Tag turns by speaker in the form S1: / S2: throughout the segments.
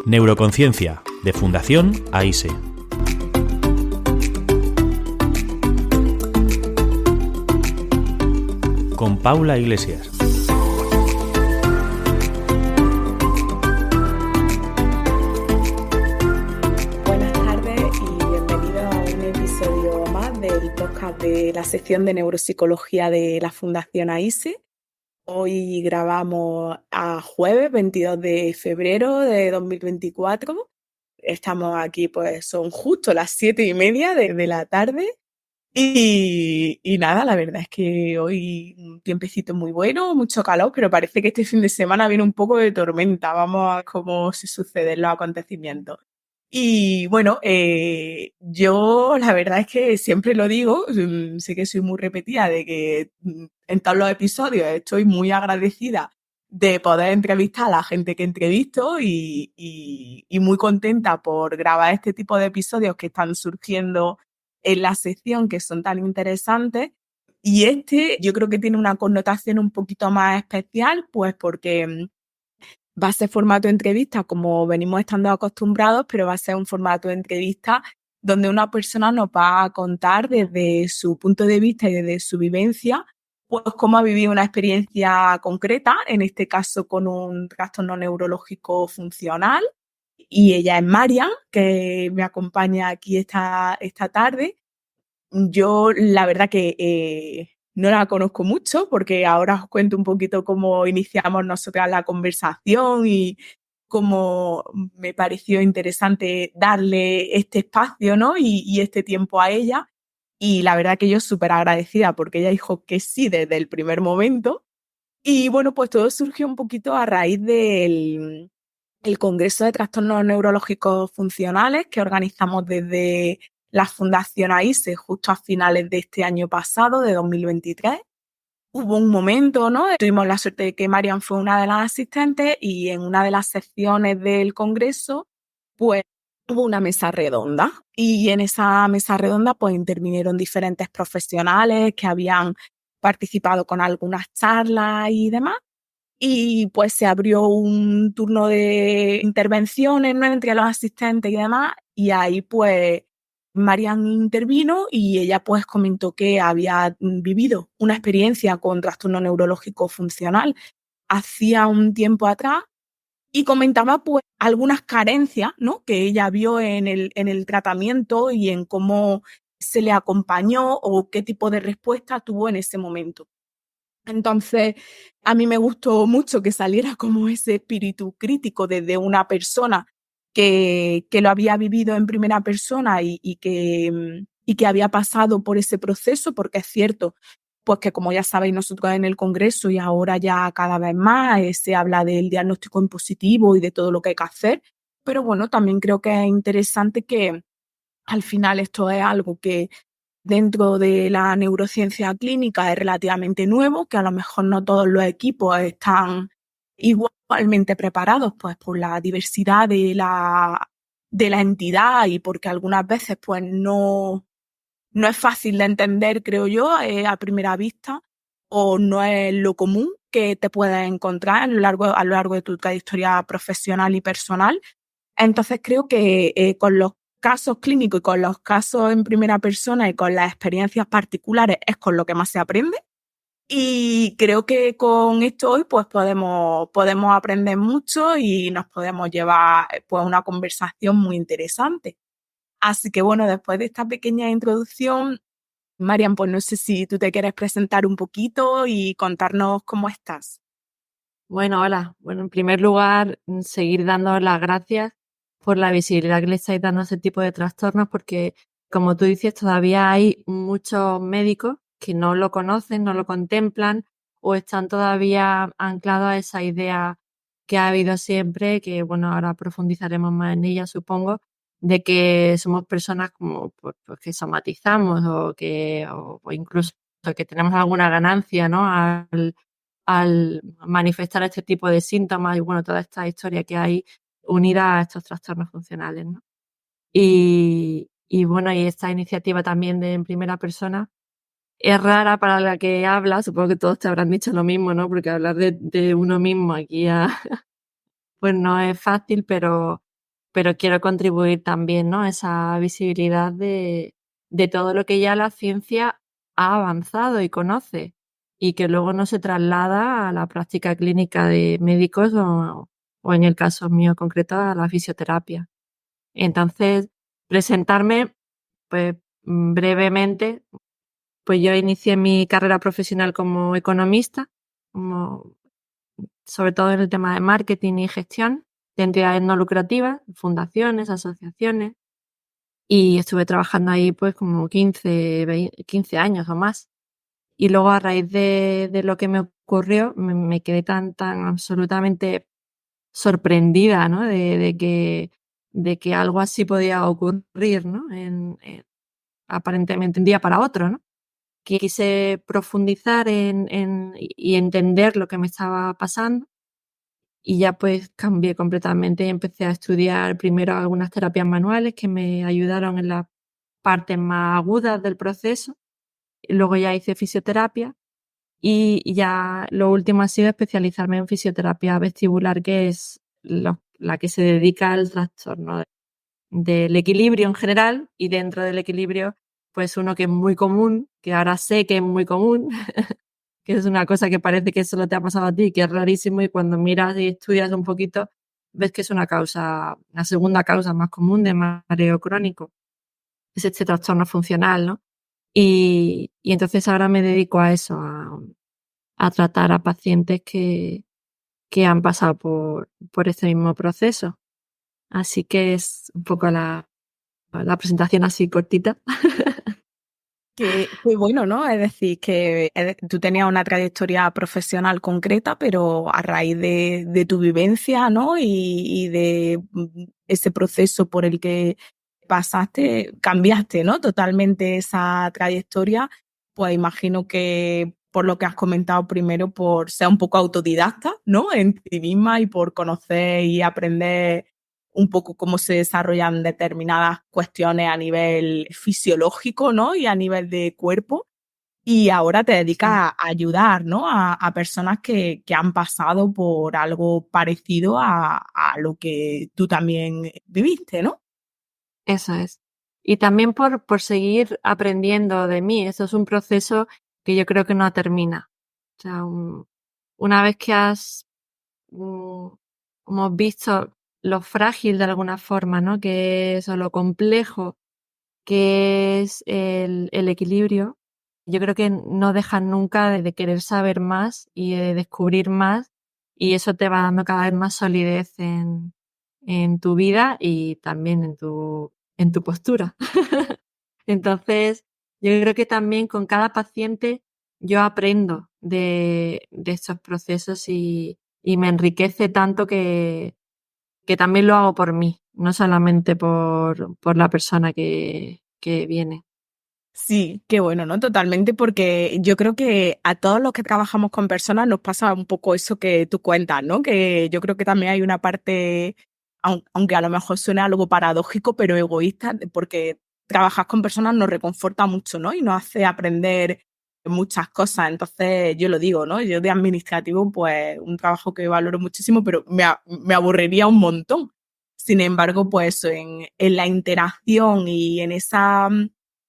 S1: Neuroconciencia, de Fundación AISE. Con Paula Iglesias.
S2: Buenas tardes y bienvenidos a un episodio más del podcast de la sección de neuropsicología de la Fundación AISE. Hoy grabamos a jueves 22 de febrero de 2024. Estamos aquí, pues son justo las 7:30 de la tarde. Y nada, la verdad es que hoy un tiempecito muy bueno, mucho calor, pero parece que este fin de semana viene un poco de tormenta. Vamos a ver cómo se suceden los acontecimientos. Y bueno, yo la verdad es que siempre lo digo, sé que soy muy repetida, de que en todos los episodios estoy muy agradecida de poder entrevistar a la gente que entrevisto y muy contenta por grabar este tipo de episodios que están surgiendo en la sección, que son tan interesantes. Y yo creo que tiene una connotación un poquito más especial, pues porque va a ser formato de entrevista como venimos estando acostumbrados, pero va a ser un formato de entrevista donde una persona nos va a contar desde su punto de vista y desde su vivencia, pues cómo ha vivido una experiencia concreta, en este caso con un trastorno neurológico funcional. Y ella es Marian, que me acompaña aquí esta tarde. Yo la verdad que no la conozco mucho porque ahora os cuento un poquito cómo iniciamos nosotras la conversación y cómo me pareció interesante darle este espacio, ¿no? y este tiempo a ella. Y la verdad que yo súper agradecida porque ella dijo que sí desde el primer momento. Y bueno, pues todo surgió un poquito a raíz del el Congreso de Trastornos Neurológicos Funcionales que organizamos desde la Fundación AISE justo a finales de este año pasado, de 2023. Hubo un momento, ¿no? Tuvimos la suerte de que Marian fue una de las asistentes y en una de las secciones del Congreso, pues hubo una mesa redonda y en esa mesa redonda pues intervinieron diferentes profesionales que habían participado con algunas charlas y demás. Y pues se abrió un turno de intervenciones, ¿no? Entre los asistentes y demás, y ahí pues Marian intervino y ella pues comentó que había vivido una experiencia con trastorno neurológico funcional hacía un tiempo atrás y comentaba pues algunas carencias, ¿no? Que ella vio en el tratamiento y en cómo se le acompañó o qué tipo de respuesta tuvo en ese momento. Entonces, a mí me gustó mucho que saliera como ese espíritu crítico desde una persona que lo había vivido en primera persona y que había pasado por ese proceso, porque es cierto, pues que como ya sabéis nosotros en el Congreso y ahora ya cada vez más se habla del diagnóstico impositivo y de todo lo que hay que hacer, pero bueno, también creo que es interesante que al final esto es algo que dentro de la neurociencia clínica es relativamente nuevo, que a lo mejor no todos los equipos están igualmente preparados pues por la diversidad de la entidad y porque algunas veces pues no es fácil de entender, creo yo, a primera vista, o no es lo común que te puedes encontrar a lo largo de tu trayectoria profesional y personal. Entonces creo que con los casos clínicos y con los casos en primera persona y con las experiencias particulares es con lo que más se aprende. Y creo que con esto hoy pues podemos aprender mucho y nos podemos llevar pues una conversación muy interesante. Así que bueno, después de esta pequeña introducción, Marian, pues no sé si tú te quieres presentar un poquito y contarnos cómo estás.
S3: Bueno, hola. Bueno, en primer lugar, seguir dando las gracias por la visibilidad que le estáis dando a ese tipo de trastornos, porque, como tú dices, todavía hay muchos médicos que no lo conocen, no lo contemplan o están todavía anclados a esa idea que ha habido siempre, que, bueno, ahora profundizaremos más en ella, supongo, de que somos personas como pues, que somatizamos o incluso que tenemos alguna ganancia, ¿no? Al manifestar este tipo de síntomas y bueno, toda esta historia que hay unida a estos trastornos funcionales, ¿no? Y bueno, y esta iniciativa también de en primera persona es rara para la que habla, supongo que todos te habrán dicho lo mismo, ¿no? Porque hablar de uno mismo aquí pues no es fácil, pero pero quiero contribuir también, ¿no? Esa visibilidad de todo lo que ya la ciencia ha avanzado y conoce y que luego no se traslada a la práctica clínica de médicos o en el caso mío concreto a la fisioterapia. Entonces, presentarme, pues brevemente, pues yo inicié mi carrera profesional como economista, sobre todo en el tema de marketing y gestión de entidades no lucrativas, fundaciones, asociaciones, y estuve trabajando ahí pues como 15 años o más. Y luego a raíz de lo que me ocurrió, me quedé tan absolutamente sorprendida, ¿no? De que algo así podía ocurrir, ¿no? Aparentemente de un día para otro, ¿no? Que quise profundizar y entender lo que me estaba pasando y ya pues cambié completamente y empecé a estudiar primero algunas terapias manuales que me ayudaron en las partes más agudas del proceso. Y luego ya hice fisioterapia y ya lo último ha sido especializarme en fisioterapia vestibular, que es la que se dedica al trastorno del equilibrio en general y dentro del equilibrio pues uno que es muy común, que ahora sé que es muy común, que es una cosa que parece que solo te ha pasado a ti, que es rarísimo y cuando miras y estudias un poquito ves que es una causa, la segunda causa más común de mareo crónico, es este trastorno funcional, ¿no? Y entonces ahora me dedico a eso, a tratar a pacientes que han pasado por este mismo proceso. Así que es un poco la presentación así cortita.
S2: Qué bueno, ¿no? Es decir, que tú tenías una trayectoria profesional concreta, pero a raíz de tu vivencia, ¿no? Y de ese proceso por el que pasaste, cambiaste, ¿no? Totalmente esa trayectoria. Pues imagino que por lo que has comentado primero, por ser un poco autodidacta, ¿no? En ti misma y por conocer y aprender un poco cómo se desarrollan determinadas cuestiones a nivel fisiológico, ¿no? Y a nivel de cuerpo. Y ahora te dedicas
S3: Sí.
S2: a ayudar, ¿no? A personas que han pasado por algo parecido a lo que tú también viviste, ¿no?
S3: Eso es. Y también por seguir aprendiendo de mí. Eso es un proceso que yo creo que no termina. O sea, una vez que mm, hemos visto lo frágil de alguna forma, ¿no? Que es o lo complejo que es el equilibrio, yo creo que no dejan nunca de querer saber más y de descubrir más y eso te va dando cada vez más solidez en tu vida y también en tu postura. Entonces, yo creo que también con cada paciente yo aprendo de estos procesos y me enriquece tanto que también lo hago por mí, no solamente por la persona que viene.
S2: Sí, qué bueno, ¿no? Totalmente, porque yo creo que a todos los que trabajamos con personas nos pasa un poco eso que tú cuentas, ¿no? Que yo creo que también hay una parte, aunque a lo mejor suene algo paradójico, pero egoísta, porque trabajar con personas nos reconforta mucho, ¿no? Y nos hace aprender muchas cosas. Entonces, yo lo digo, ¿no? Yo de administrativo, pues un trabajo que valoro muchísimo, pero me aburriría un montón. Sin embargo, pues en la interacción y en esa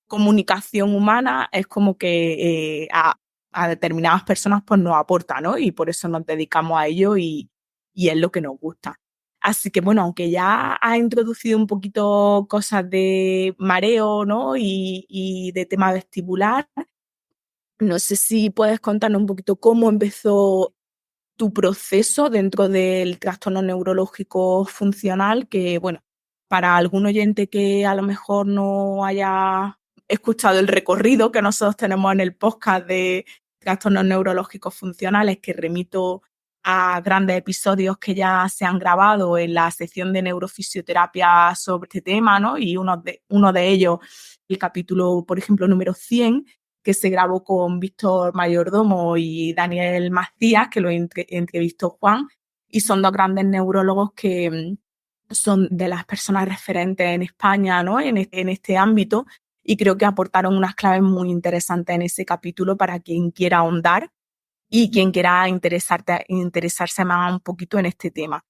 S2: comunicación humana es como que a determinadas personas pues nos aporta, ¿no? Y por eso nos dedicamos a ello y es lo que nos gusta. Así que bueno, aunque ya has introducido un poquito cosas de mareo, ¿no? Y de tema vestibular, no sé si puedes contarnos un poquito cómo empezó tu proceso dentro del trastorno neurológico funcional, que bueno, para algún oyente que a lo mejor no haya escuchado el recorrido que nosotros tenemos en el podcast de trastornos neurológicos funcionales, que remito a grandes episodios que ya se han grabado en la sección de neurofisioterapia sobre este tema, ¿no? Y uno de ellos, el capítulo, por ejemplo, número 100, que se grabó con Víctor Mayordomo y Daniel Macías, que lo entrevistó Juan, y son dos grandes neurólogos que son de las personas referentes en España, ¿no? En este ámbito, y creo que aportaron unas claves muy interesantes en ese capítulo para quien quiera ahondar y quien quiera interesarse más un poquito en este tema.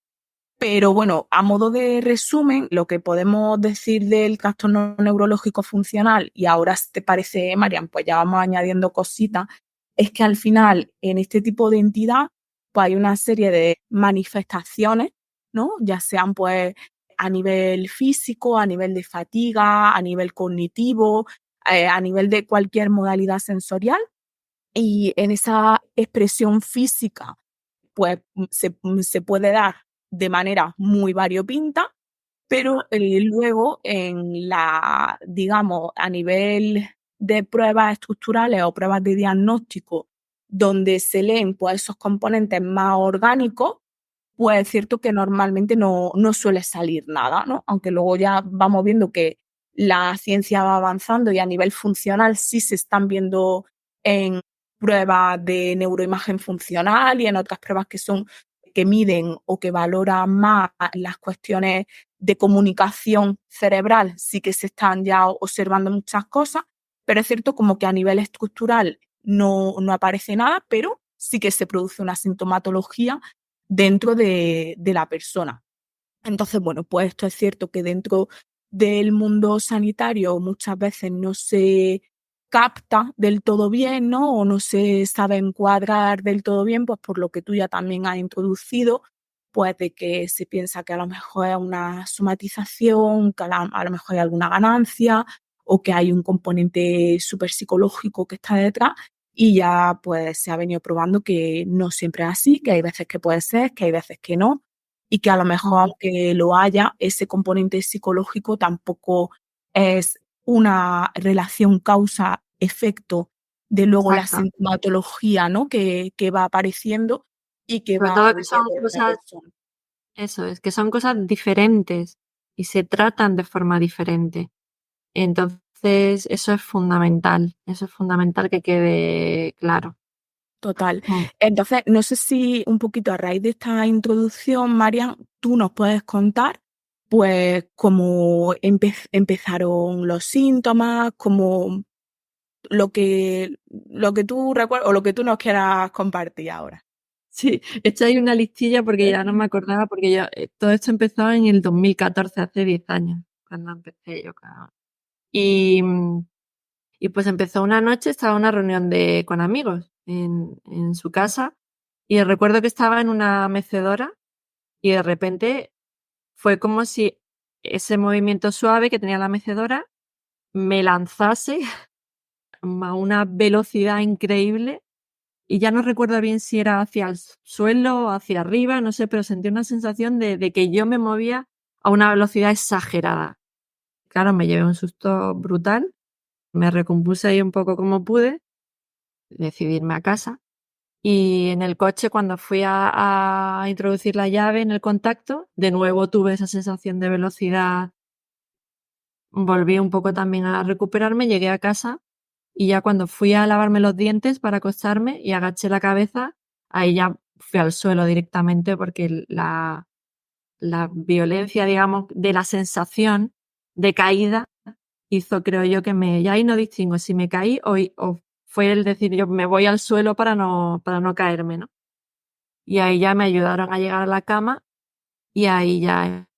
S2: Pero bueno, a modo de resumen, lo que podemos decir del trastorno neurológico funcional, y ahora si te parece, Marian, pues ya vamos añadiendo cositas, es que al final en este tipo de entidad pues hay una serie de manifestaciones, ¿no? Ya sean pues a nivel físico, a nivel de fatiga, a nivel cognitivo, a nivel de cualquier modalidad sensorial. Y en esa expresión física pues se puede dar de manera muy variopinta, pero luego digamos, a nivel de pruebas estructurales o pruebas de diagnóstico, donde se leen pues, esos componentes más orgánicos, pues es cierto que normalmente no suele salir nada, ¿no? Aunque luego ya vamos viendo que la ciencia va avanzando y a nivel funcional sí se están viendo en pruebas de neuroimagen funcional y en otras pruebas que miden o que valoran más las cuestiones de comunicación cerebral, sí que se están ya observando muchas cosas, pero es cierto como que a nivel estructural no aparece nada, pero sí que se produce una sintomatología dentro de la persona. Entonces, bueno, pues esto es cierto que dentro del mundo sanitario muchas veces no se capta del todo bien, ¿no? O no se sabe encuadrar del todo bien, pues por lo que tú ya también has introducido, pues de que se piensa que a lo mejor es una somatización, que a lo mejor hay alguna ganancia o que hay un componente súper psicológico que está detrás y ya pues se ha venido probando que no siempre es así, que hay veces que puede ser, que hay veces que no y que a lo mejor aunque lo haya, ese componente psicológico tampoco es una relación causa-efecto de luego la
S3: Exacto.
S2: sintomatología, ¿no? que va apareciendo y que
S3: Sobre
S2: va
S3: todo que son
S2: cambiando de la
S3: cosas,
S2: persona.
S3: eso es, que son cosas diferentes y se tratan de forma diferente. Entonces, eso es fundamental que quede claro.
S2: Total.
S3: Mm.
S2: Entonces, no sé si un poquito a raíz de esta introducción, Marian, tú nos puedes contar, pues, cómo empezaron los síntomas, cómo lo que tú recuerdas o lo que tú nos quieras compartir ahora.
S3: Sí, he hecho ahí una listilla porque ya no me acordaba, porque yo, todo esto empezó en el 2014, hace 10 años, cuando empecé yo. Claro. Y, y pues empezó una noche, estaba en una reunión con amigos en su casa y recuerdo que estaba en una mecedora y de repente fue como si ese movimiento suave que tenía la mecedora me lanzase a una velocidad increíble y ya no recuerdo bien si era hacia el suelo o hacia arriba, no sé, pero sentí una sensación de que yo me movía a una velocidad exagerada. Claro, me llevé un susto brutal, me recompuse ahí un poco como pude, decidí irme a casa y en el coche cuando fui a introducir la llave en el contacto, de nuevo tuve esa sensación de velocidad, volví un poco también a recuperarme, llegué a casa y ya cuando fui a lavarme los dientes para acostarme y agaché la cabeza, ahí ya fui al suelo directamente porque la violencia, digamos, de la sensación de caída hizo, creo yo, ya ahí no distingo si me caí o fue el decir yo me voy al suelo para no caerme, ¿no? Y ahí ya me ayudaron a llegar a la cama y ahí ya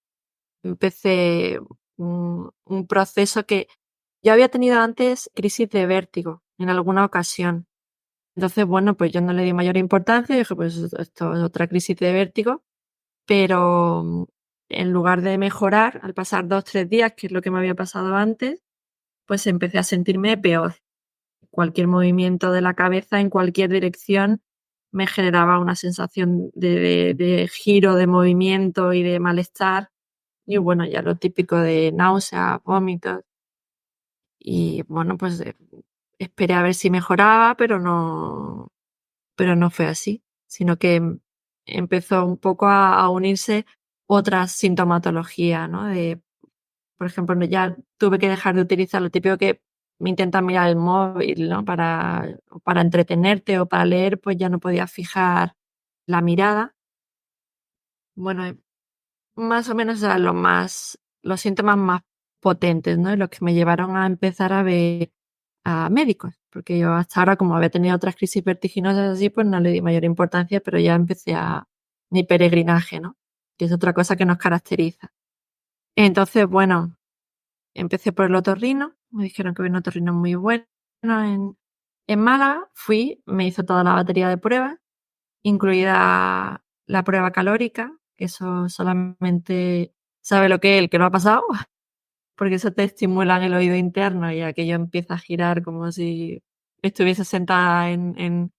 S3: empecé un proceso que yo había tenido antes crisis de vértigo en alguna ocasión. Entonces, bueno, pues yo no le di mayor importancia, dije, pues esto es otra crisis de vértigo, pero en lugar de mejorar, al pasar 2, 3 días, que es lo que me había pasado antes, pues empecé a sentirme peor. Cualquier movimiento de la cabeza en cualquier dirección me generaba una sensación de giro, de movimiento y de malestar. Y bueno, ya lo típico de náuseas, vómitos. Y bueno, pues esperé a ver si mejoraba, pero no fue así, sino que empezó un poco a unirse otras sintomatologías, ¿no? Por ejemplo, ya tuve que dejar de utilizar lo típico que me intentan mirar el móvil, ¿no? Para entretenerte o para leer, pues ya no podía fijar la mirada. Bueno, más o menos eran los síntomas más potentes, ¿no? Y los que me llevaron a empezar a ver a médicos, porque yo hasta ahora, como había tenido otras crisis vertiginosas así, pues no le di mayor importancia, pero ya empecé mi peregrinaje, ¿no? que es otra cosa que nos caracteriza. Entonces, bueno, empecé por el otorrino, me dijeron que había un otorrino muy bueno en Málaga, fui, me hizo toda la batería de pruebas, incluida la prueba calórica, que eso solamente sabe lo que es el que lo ha pasado, porque eso te estimula en el oído interno y aquello empieza a girar como si estuviese sentada en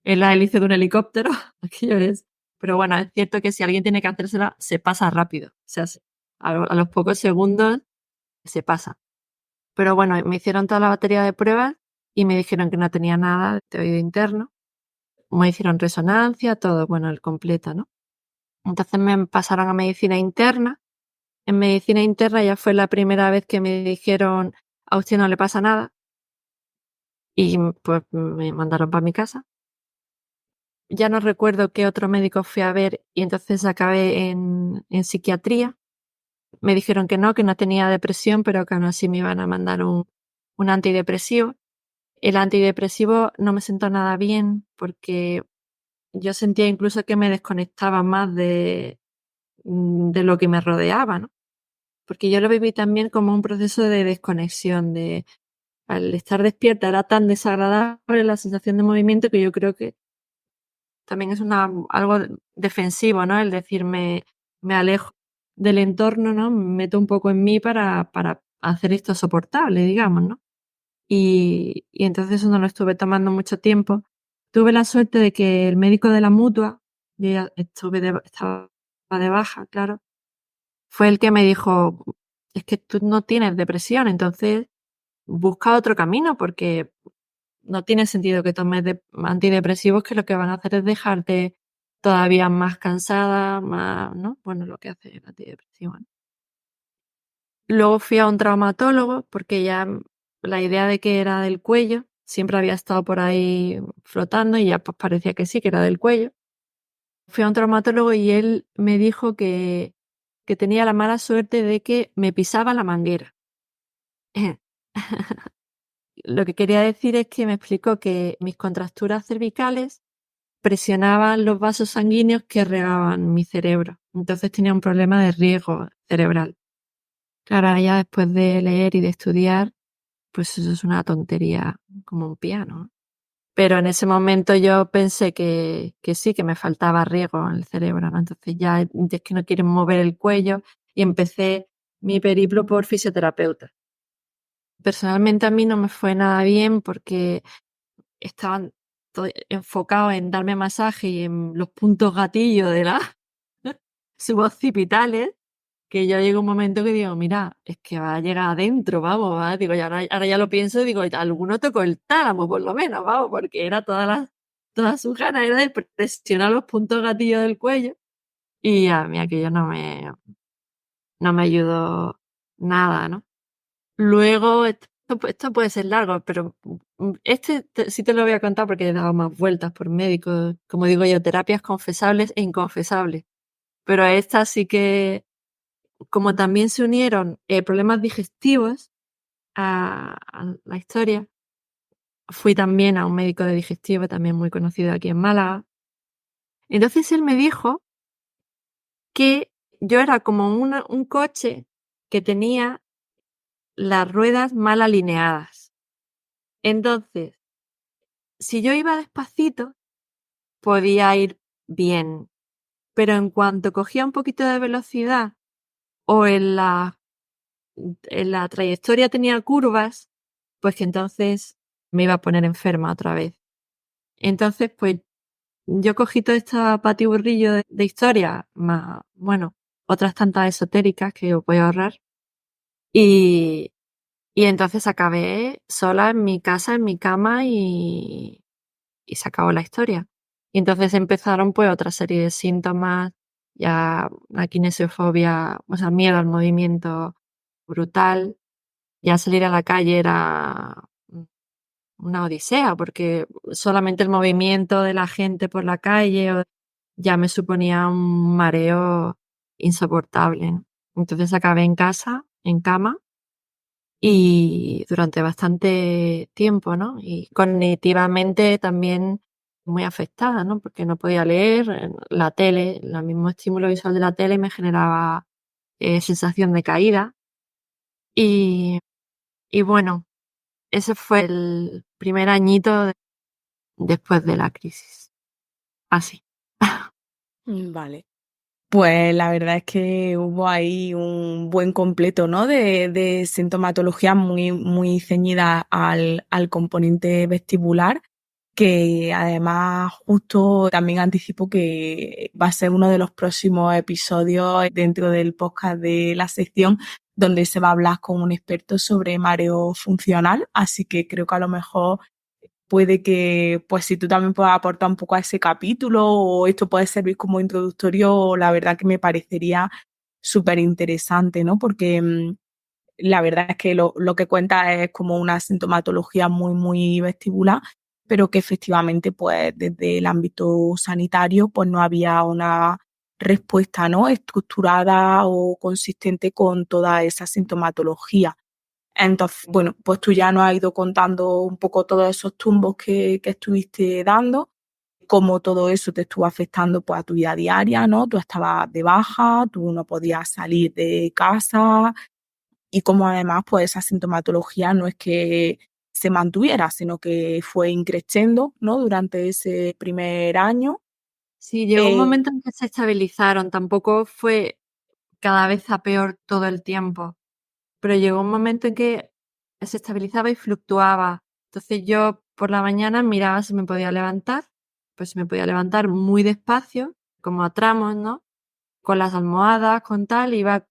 S3: la hélice de un helicóptero. Aquello es. Pero bueno, es cierto que si alguien tiene que hacérsela, se pasa rápido. O sea, a los pocos segundos se pasa. Pero bueno, me hicieron toda la batería de pruebas y me dijeron que no tenía nada de oído interno. Me hicieron resonancia, todo, bueno, el completo, ¿no? Entonces me pasaron a medicina interna. En medicina interna ya fue la primera vez que me dijeron, a usted no le pasa nada. Y pues me mandaron para mi casa. Ya no recuerdo qué otro médico fui a ver y entonces acabé en psiquiatría. Me dijeron que no tenía depresión, pero que aún así me iban a mandar un antidepresivo. El antidepresivo no me sentó nada bien porque yo sentía incluso que me desconectaba más de lo que me rodeaba, ¿no? Porque yo lo viví también como un proceso de desconexión, al estar despierta era tan desagradable la sensación de movimiento que yo creo que también es algo defensivo, ¿no? El decirme, me alejo del entorno, ¿no? Me meto un poco en mí para hacer esto soportable, digamos, ¿no? Y entonces eso no lo estuve tomando mucho tiempo. Tuve la suerte de que el médico de la mutua, yo ya estaba de baja, claro, fue el que me dijo, es que tú no tienes depresión, entonces busca otro camino porque no tiene sentido que tomes antidepresivos que lo que van a hacer es dejarte todavía más cansada, más, ¿no? Bueno, lo que hace el antidepresivo, ¿no? Luego fui a un traumatólogo porque ya la idea de que era del cuello siempre había estado por ahí flotando y ya pues parecía que sí, que era del cuello. Fui a un traumatólogo y él me dijo que tenía la mala suerte de que me pisaba la manguera. Lo que quería decir es que me explicó que mis contracturas cervicales presionaban los vasos sanguíneos que regaban mi cerebro. Entonces tenía un problema de riego cerebral. Claro, ya después de leer y de estudiar, pues eso es una tontería como un piano. Pero en ese momento yo pensé que sí, que me faltaba riego en el cerebro, ¿no? Entonces ya es que no quieren mover el cuello y empecé mi periplo por fisioterapeuta. Personalmente a mí no me fue nada bien porque estaban enfocados en darme masaje y en los puntos gatillos de la suboccipitales, que yo llego un momento que digo, mira, es que va a llegar adentro, vamos, ¿va? Digo, y ahora ya lo pienso y digo, alguno tocó el tálamo, por lo menos, vamos, porque era todas sus ganas era de presionar los puntos gatillos del cuello y a mí aquello no me ayudó nada, ¿no? Luego, esto puede ser largo, pero sí te lo voy a contar porque he dado más vueltas por médicos, como digo yo, terapias confesables e inconfesables. Pero a esta sí que, como también se unieron problemas digestivos a la historia, fui también a un médico de digestivo, también muy conocido aquí en Málaga. Entonces él me dijo que yo era como un coche que tenía las ruedas mal alineadas. Entonces, si yo iba despacito, podía ir bien. Pero en cuanto cogía un poquito de velocidad o en la trayectoria tenía curvas, pues que entonces me iba a poner enferma otra vez. Entonces, pues yo cogí todo este patiburrillo de historia, más, bueno, otras tantas esotéricas que os voy a ahorrar. Y entonces acabé sola en mi casa, en mi cama y se acabó la historia. Y entonces empezaron pues otra serie de síntomas, ya una kinesiofobia, o sea, miedo al movimiento brutal. Ya salir a la calle era una odisea, porque solamente el movimiento de la gente por la calle ya me suponía un mareo insoportable, ¿no? Entonces acabé en casa, en cama, y durante bastante tiempo, ¿no? Y cognitivamente también muy afectada, ¿no? Porque no podía leer, la tele, el mismo estímulo visual de la tele me generaba sensación de caída. Y, y bueno, ese fue el primer añito después de la crisis. Así.
S2: Vale. Pues la verdad es que hubo ahí un buen completo, ¿no? De sintomatología muy ceñida al componente vestibular, que además justo también anticipo que va a ser uno de los próximos episodios dentro del podcast de la sección donde se va a hablar con un experto sobre mareo funcional, así que creo que a lo mejor puede que, pues si tú también puedas aportar un poco a ese capítulo o esto puede servir como introductorio, la verdad que me parecería súper interesante, ¿no? Porque la verdad es que lo que cuenta es como una sintomatología muy vestibular, pero que efectivamente, pues desde el ámbito sanitario, pues no había una respuesta, ¿no? Estructurada o consistente con toda esa sintomatología. Entonces, bueno, pues tú ya nos has ido contando un poco todos esos tumbos que estuviste dando, cómo todo eso te estuvo afectando pues a tu vida diaria, ¿no? Tú estabas de baja, tú no podías salir de casa y cómo además pues esa sintomatología no es que se mantuviera, sino que fue increciendo, ¿no? Durante ese primer año.
S3: Sí, llegó un
S2: Eh,
S3: momento en que se estabilizaron, tampoco fue cada vez a peor todo el tiempo, pero llegó un momento en que se estabilizaba y fluctuaba. Entonces yo por la mañana miraba si me podía levantar, pues me podía levantar muy despacio, como a tramos, ¿no? Con las almohadas, con tal, iba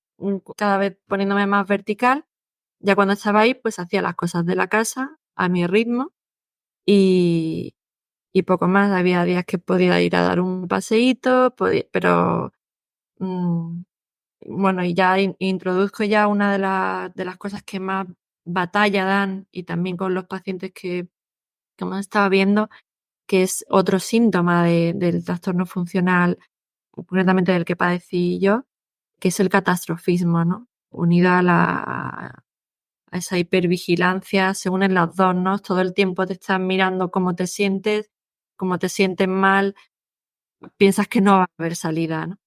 S3: cada vez poniéndome más vertical. Ya cuando estaba ahí, pues hacía las cosas de la casa a mi ritmo y, y poco más. Había días que podía ir a dar un paseíto, pero mm, bueno, y ya introduzco ya una de las cosas que más batalla dan y también con los pacientes que hemos estado viendo, que es otro síntoma del trastorno funcional, concretamente del que padecí yo, que es el catastrofismo, ¿no? Unido a esa hipervigilancia, se unen las dos, ¿no? Todo el tiempo te están mirando cómo te sientes mal, piensas que no va a haber salida, ¿no?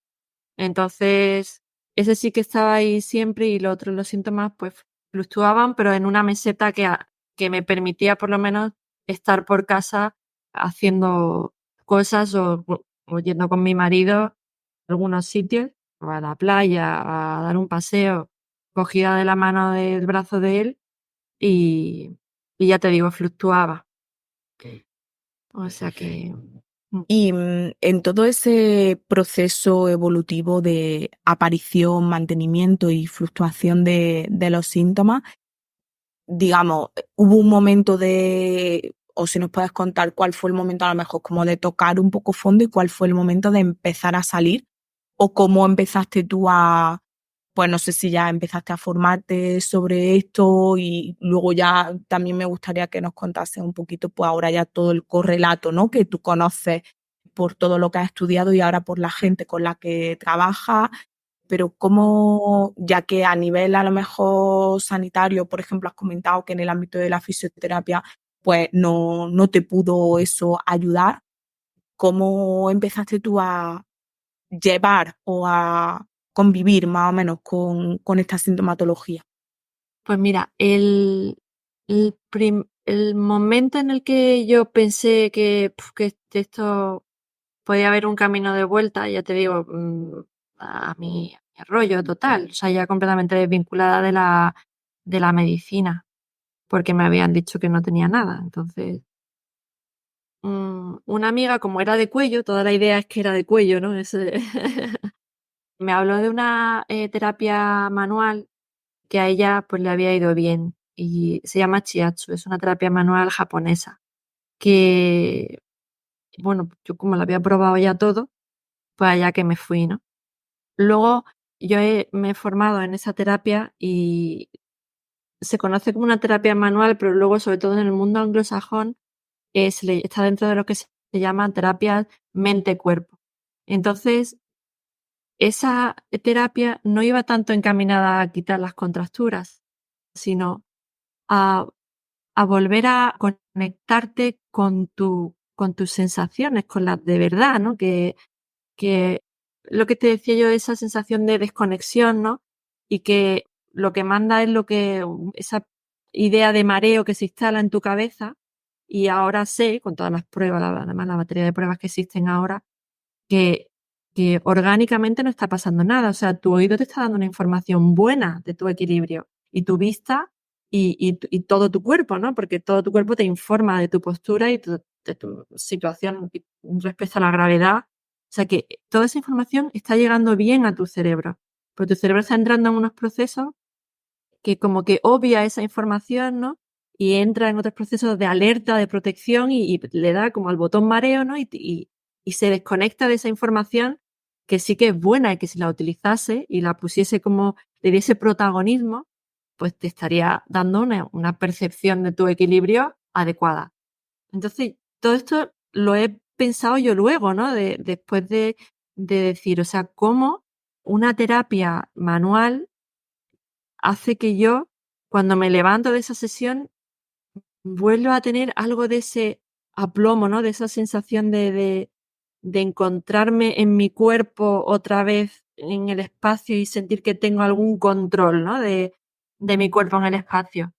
S3: Entonces, ese sí que estaba ahí siempre y los otros, los síntomas, pues fluctuaban, pero en una meseta que me permitía por lo menos estar por casa haciendo cosas o yendo con mi marido a algunos sitios, o a la playa, a dar un paseo, cogida de la mano del brazo de él y, y ya te digo, fluctuaba. O sea que...
S2: Y en todo ese proceso evolutivo de aparición, mantenimiento y fluctuación de los síntomas, digamos, hubo un momento o si nos puedes contar cuál fue el momento a lo mejor como de tocar un poco fondo y cuál fue el momento de empezar a salir, o cómo empezaste tú pues no sé si ya empezaste a formarte sobre esto y luego ya también me gustaría que nos contases un poquito, pues ahora ya todo el correlato, ¿no? Que tú conoces por todo lo que has estudiado y ahora por la gente con la que trabajas, pero cómo, ya que a nivel a lo mejor sanitario, por ejemplo, has comentado que en el ámbito de la fisioterapia, pues no te pudo eso ayudar, ¿cómo empezaste tú a llevar o a convivir más o menos con esta sintomatología?
S3: Pues mira, el momento en el que yo pensé que esto podía haber un camino de vuelta, ya te digo, a mi rollo total, o sea, ya completamente desvinculada de la medicina, porque me habían dicho que no tenía nada. Entonces, una amiga, como era de Cuello, toda la idea es que era de Cuello, ¿no? Me habló de una terapia manual que a ella pues le había ido bien y se llama Chiatsu, es una terapia manual japonesa que, bueno, yo como lo había probado ya todo, pues allá que me fui, ¿no? Luego me he formado en esa terapia y se conoce como una terapia manual, pero luego sobre todo en el mundo anglosajón está dentro de lo que se llama terapia mente-cuerpo. Entonces, esa terapia no iba tanto encaminada a quitar las contracturas, sino a volver a conectarte con tu con tus sensaciones, con las de verdad, ¿no? Que lo que te decía yo, esa sensación de desconexión, ¿no? Y que lo que manda es esa idea de mareo que se instala en tu cabeza, y ahora sé, con todas las pruebas, además la batería de pruebas que existen ahora, que, que orgánicamente no está pasando nada. O sea, tu oído te está dando una información buena de tu equilibrio, y tu vista y todo tu cuerpo, ¿no? Porque todo tu cuerpo te informa de tu postura y de tu situación respecto a la gravedad. O sea, que toda esa información está llegando bien a tu cerebro, pero tu cerebro está entrando en unos procesos que como que obvia esa información, ¿no? Y entra en otros procesos de alerta, de protección, y le da como al botón mareo, ¿no? Y se desconecta de esa información que sí que es buena, y que si la utilizase y la pusiese como, le diese protagonismo, pues te estaría dando una percepción de tu equilibrio adecuada. Entonces, todo esto lo he pensado yo luego, ¿no? Después de decir, o sea, cómo una terapia manual hace que yo, cuando me levanto de esa sesión, vuelva a tener algo de ese aplomo, ¿no? De esa sensación de encontrarme en mi cuerpo otra vez en el espacio, y sentir que tengo algún control, ¿no? De mi cuerpo en el espacio.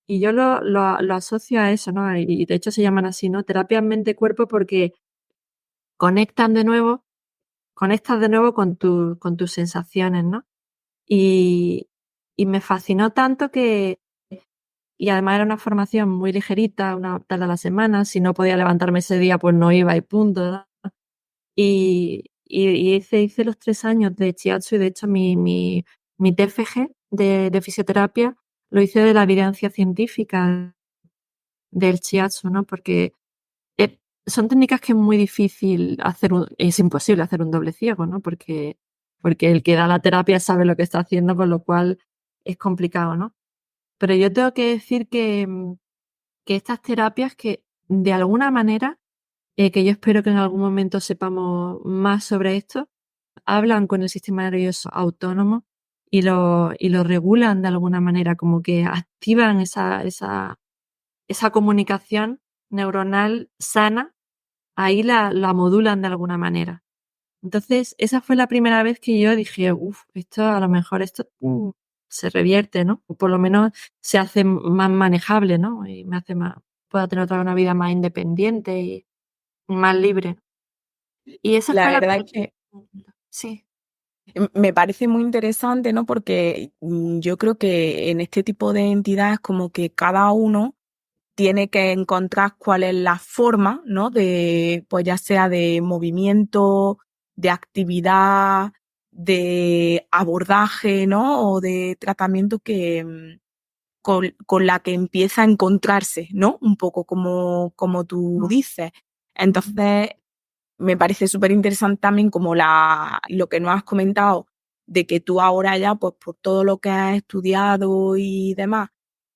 S3: Y yo lo asocio a eso, ¿no? Y de hecho se llaman así, ¿no? Terapias mente-cuerpo, porque conectan de nuevo, conectas de nuevo con tus sensaciones, ¿no? Y, y me fascinó tanto y además era una formación muy ligerita, una tarde a la semana. Si no podía levantarme ese día, pues no iba y punto, ¿no? Y hice los 3 años de Shiatsu, y de hecho mi TFG de fisioterapia lo hice de la evidencia científica del Shiatsu, ¿no? Porque son técnicas que es muy difícil es imposible hacer un doble ciego, ¿no? Porque el que da la terapia sabe lo que está haciendo, con lo cual es complicado, ¿no? Pero yo tengo que decir que estas terapias, que de alguna manera, que yo espero que en algún momento sepamos más sobre esto, hablan con el sistema nervioso autónomo y lo regulan de alguna manera, como que activan esa comunicación neuronal sana, ahí la modulan de alguna manera. Entonces, esa fue la primera vez que yo dije, esto a lo mejor se revierte, ¿no? O por lo menos se hace más manejable, ¿no? Y me hace pueda tener otra vez una vida más independiente y más libre. Y esa
S2: La
S3: fue la...
S2: verdad es que
S3: Sí.
S2: me parece muy interesante, ¿no? Porque yo creo que en este tipo de entidades como que cada uno tiene que encontrar cuál es la forma, ¿no? De, pues ya sea de movimiento, de actividad, de abordaje, ¿no? O de tratamiento con la que empieza a encontrarse, ¿no? Un poco como tú dices. Entonces, me parece súper interesante también como lo que nos has comentado, de que tú ahora ya, pues por todo lo que has estudiado y demás,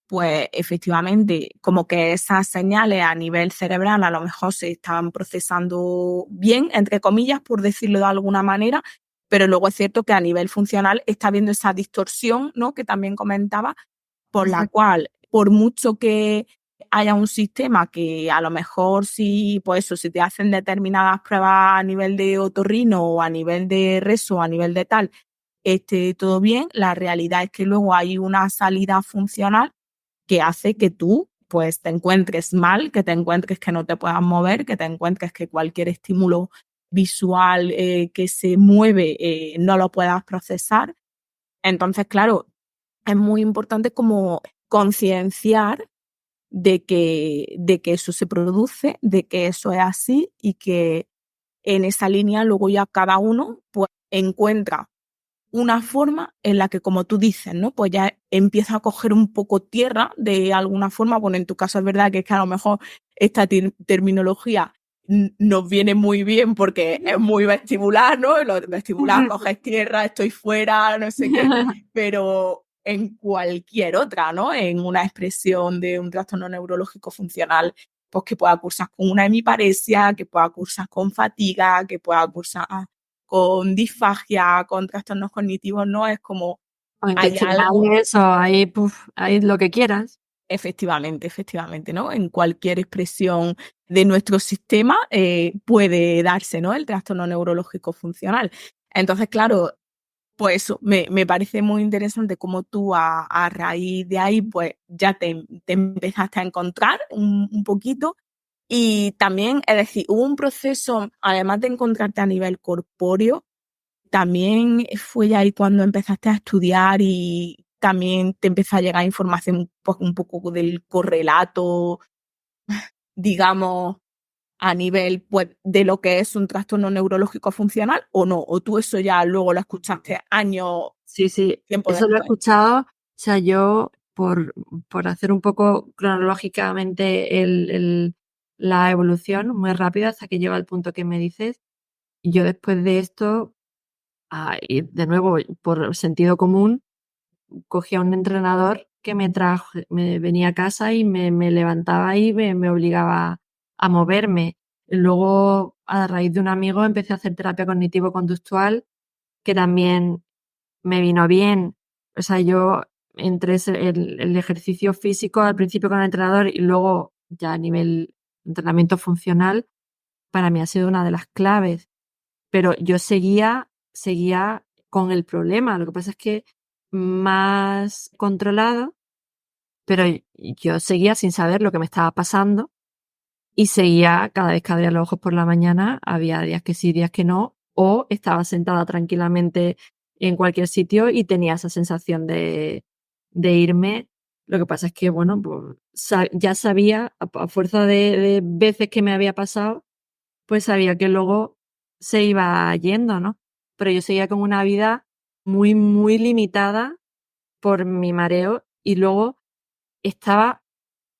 S2: pues efectivamente, como que esas señales a nivel cerebral a lo mejor se están procesando bien, entre comillas, por decirlo de alguna manera, pero luego es cierto que a nivel funcional está habiendo esa distorsión, ¿no? Que también comentaba, por la
S3: Exacto.
S2: cual, por mucho que haya un sistema que a lo mejor si, pues eso, si te hacen determinadas pruebas a nivel de otorrino o a nivel de reso o a nivel de tal, esté todo bien, la realidad es que luego hay una salida funcional que hace que tú pues te encuentres mal, que te encuentres que no te puedas mover, que te encuentres que cualquier estímulo visual que se mueve no lo puedas procesar. Entonces, claro, es muy importante como concienciar de que eso se produce, de que eso es así y que en esa línea luego ya cada uno pues encuentra una forma en la que, como tú dices, ¿no? Pues ya empieza a coger un poco tierra de alguna forma. Bueno, en tu caso es verdad que es que a lo mejor esta terminología nos viene muy bien porque es muy vestibular, ¿no? Lo vestibular, coges tierra, estoy fuera, no sé qué, pero en cualquier otra, ¿no? En una expresión de un trastorno neurológico funcional, pues que pueda cursar con una hemiparesia, que pueda cursar con fatiga, que pueda cursar con disfagia, con trastornos cognitivos, no es como
S3: O
S2: hay algo,
S3: intestinales, o ahí lo que quieras.
S2: Efectivamente, ¿no? En cualquier expresión de nuestro sistema puede darse, ¿no? El trastorno neurológico funcional. Entonces, claro, pues eso, me parece muy interesante cómo tú a raíz de ahí, pues ya te empezaste a encontrar un poquito. Y también, es decir, hubo un proceso, además de encontrarte a nivel corpóreo, también fue ya ahí cuando empezaste a estudiar y también te empezó a llegar información pues, un poco del correlato, digamos, a nivel pues, de lo que es un trastorno neurológico funcional o no, o tú eso ya luego lo escuchaste años,
S3: Sí,
S2: tiempo
S3: eso lo he
S2: después.
S3: escuchado. O sea, yo, por hacer un poco cronológicamente la evolución muy rápida hasta que llego al punto que me dices, yo después de esto, y de nuevo, por sentido común, cogí a un entrenador que me venía a casa y me levantaba y me obligaba a moverme. Luego, a raíz de un amigo, empecé a hacer terapia cognitivo-conductual, que también me vino bien. O sea, yo entre el ejercicio físico al principio con el entrenador y luego ya a nivel entrenamiento funcional, para mí ha sido una de las claves. Pero yo seguía con el problema. Lo que pasa es que más controlado, pero yo seguía sin saber lo que me estaba pasando y seguía cada vez que abría los ojos por la mañana, había días que sí, días que no, o estaba sentada tranquilamente en cualquier sitio y tenía esa sensación de irme. Lo que pasa es que, bueno, pues ya sabía, a fuerza de veces que me había pasado, pues sabía que luego se iba yendo, ¿no? Pero yo seguía con una vida muy, muy limitada por mi mareo y luego estaba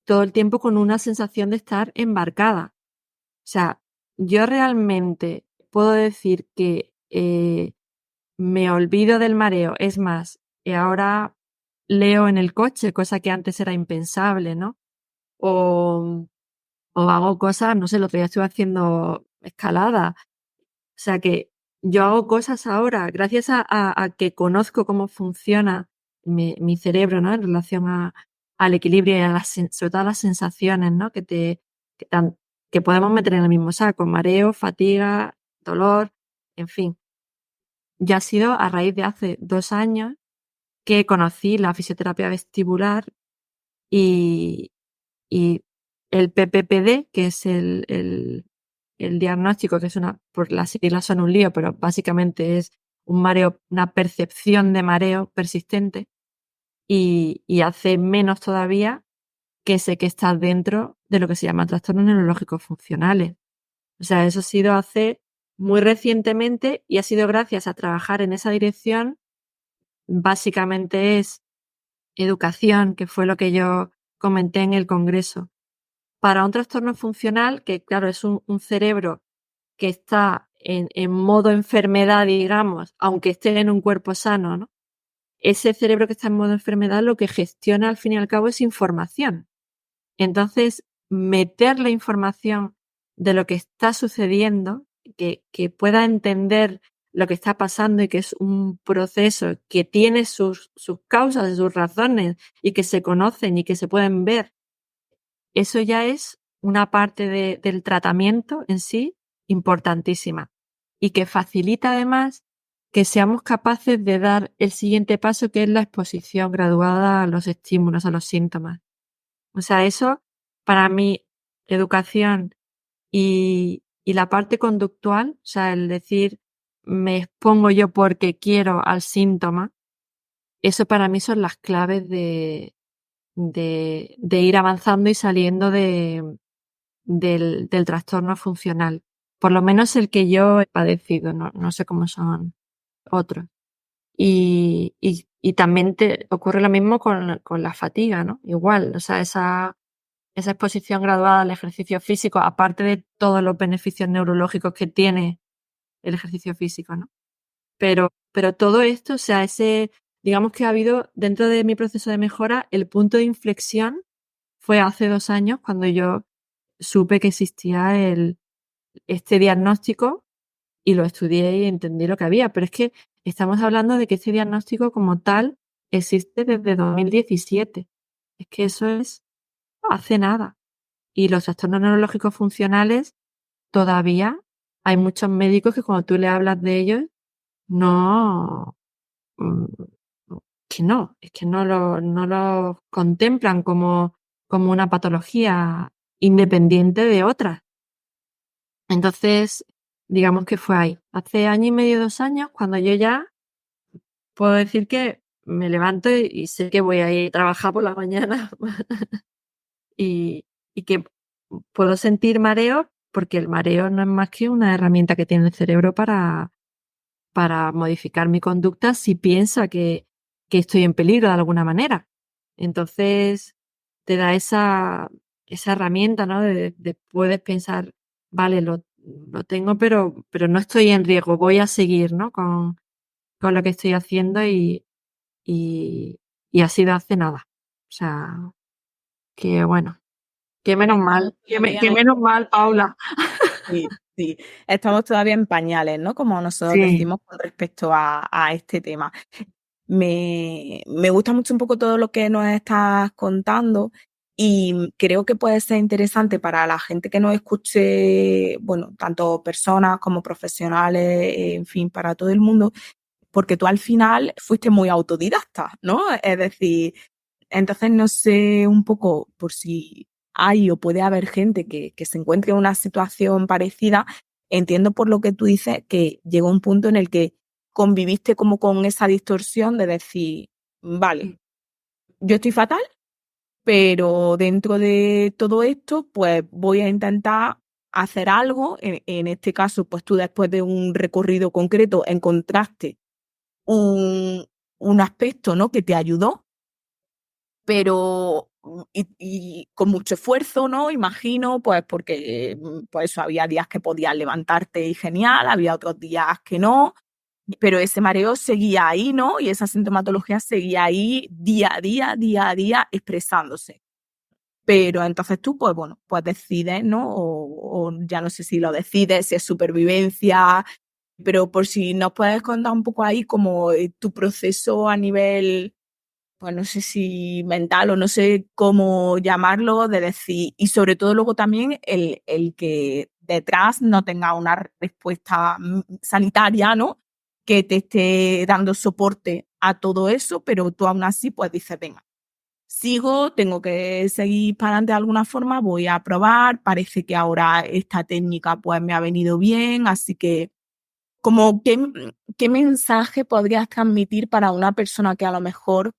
S3: todo el tiempo con una sensación de estar embarcada. O sea, yo realmente puedo decir que me olvido del mareo. Es más, ahora leo en el coche, cosa que antes era impensable, ¿no? O, o hago cosas, no sé, el otro día estuve haciendo escalada. O sea que yo hago cosas ahora, gracias a que conozco cómo funciona mi cerebro, ¿no? En relación al equilibrio y sobre todo a las sensaciones, ¿no? Que, tan- que podemos meter en el mismo saco, mareo, fatiga, dolor, en fin. Ya ha sido a raíz de hace 2 años que conocí la fisioterapia vestibular y, y el PPPD, que es el diagnóstico, que es por las siglas son un lío, pero básicamente es un mareo, una percepción de mareo persistente y hace menos todavía que sé que está dentro de lo que se llama trastornos neurológicos funcionales. O sea, eso ha sido hace muy recientemente y ha sido gracias a trabajar en esa dirección. Básicamente es educación, que fue lo que yo comenté en el congreso. Para un trastorno funcional, que claro, es un cerebro que está en modo enfermedad, digamos, aunque esté en un cuerpo sano, ¿no? Ese cerebro que está en modo enfermedad lo que gestiona al fin y al cabo es información. Entonces, meter la información de lo que está sucediendo, que pueda entender lo que está pasando y que es un proceso que tiene sus causas y sus razones y que se conocen y que se pueden ver, eso ya es una parte del tratamiento en sí importantísima y que facilita además que seamos capaces de dar el siguiente paso, que es la exposición graduada a los estímulos, a los síntomas. O sea, eso para mí, educación y la parte conductual, o sea, el decir me expongo yo porque quiero al síntoma, eso para mí son las claves de ir avanzando y saliendo del trastorno funcional. Por lo menos el que yo he padecido, no sé cómo son otros. Y también te ocurre lo mismo con la fatiga, ¿no? Igual, o sea, esa exposición graduada al ejercicio físico, aparte de todos los beneficios neurológicos que tiene el ejercicio físico, ¿no? Pero todo esto, o sea, digamos que ha habido dentro de mi proceso de mejora, el punto de inflexión fue hace 2 años cuando yo supe que existía este diagnóstico y lo estudié y entendí lo que había. Pero es que estamos hablando de que este diagnóstico como tal existe desde 2017. Es que eso es hace nada. Y los trastornos neurológicos funcionales, todavía hay muchos médicos que cuando tú le hablas de ellos, no, mm, es que no lo contemplan como una patología independiente de otras. Entonces, digamos que fue ahí. Hace año y medio, 2 años, cuando yo ya puedo decir que me levanto y sé que voy a ir a trabajar por la mañana y, y que puedo sentir mareo, porque el mareo no es más que una herramienta que tiene el cerebro para modificar mi conducta si piensa que estoy en peligro de alguna manera. Entonces, te da esa herramienta, ¿no? De puedes pensar, vale, lo tengo, pero no estoy en riesgo, voy a seguir, ¿no? Con lo que estoy haciendo y, y ha sido hace nada. O sea, que bueno, que menos mal, que menos mal, Paula.
S2: Sí, sí. Estamos todavía en pañales, ¿no? Como nosotros
S3: Sí.
S2: decimos con respecto a este tema. Me gusta mucho un poco todo lo que nos estás contando y creo que puede ser interesante para la gente que nos escuche, bueno, tanto personas como profesionales, en fin, para todo el mundo, porque tú al final fuiste muy autodidacta, ¿no? Es decir, entonces no sé un poco por si hay o puede haber gente que se encuentre en una situación parecida. Entiendo por lo que tú dices que llegó un punto en el que conviviste como con esa distorsión de decir, vale, yo estoy fatal, pero dentro de todo esto, pues voy a intentar hacer algo. En este caso, pues tú después de un recorrido concreto encontraste un, un aspecto, ¿no? Que te ayudó, pero y con mucho esfuerzo, ¿no? Imagino, pues porque pues eso, había días que podías levantarte y genial, había otros días que no, pero ese mareo seguía ahí, ¿no? Y esa sintomatología seguía ahí día a día expresándose. Pero entonces tú, pues bueno, pues decides, ¿no? O ya no sé si lo decides, si es supervivencia, pero por si nos puedes contar un poco ahí como tu proceso a nivel, pues no sé si mental o no sé cómo llamarlo, de decir, y sobre todo luego también el que detrás no tenga una respuesta sanitaria, ¿no? Que te esté dando soporte a todo eso, pero tú aún así pues dices, venga, sigo, tengo que seguir para adelante de alguna forma, voy a probar, parece que ahora esta técnica pues me ha venido bien, así que como qué mensaje podrías transmitir para una persona que a lo mejor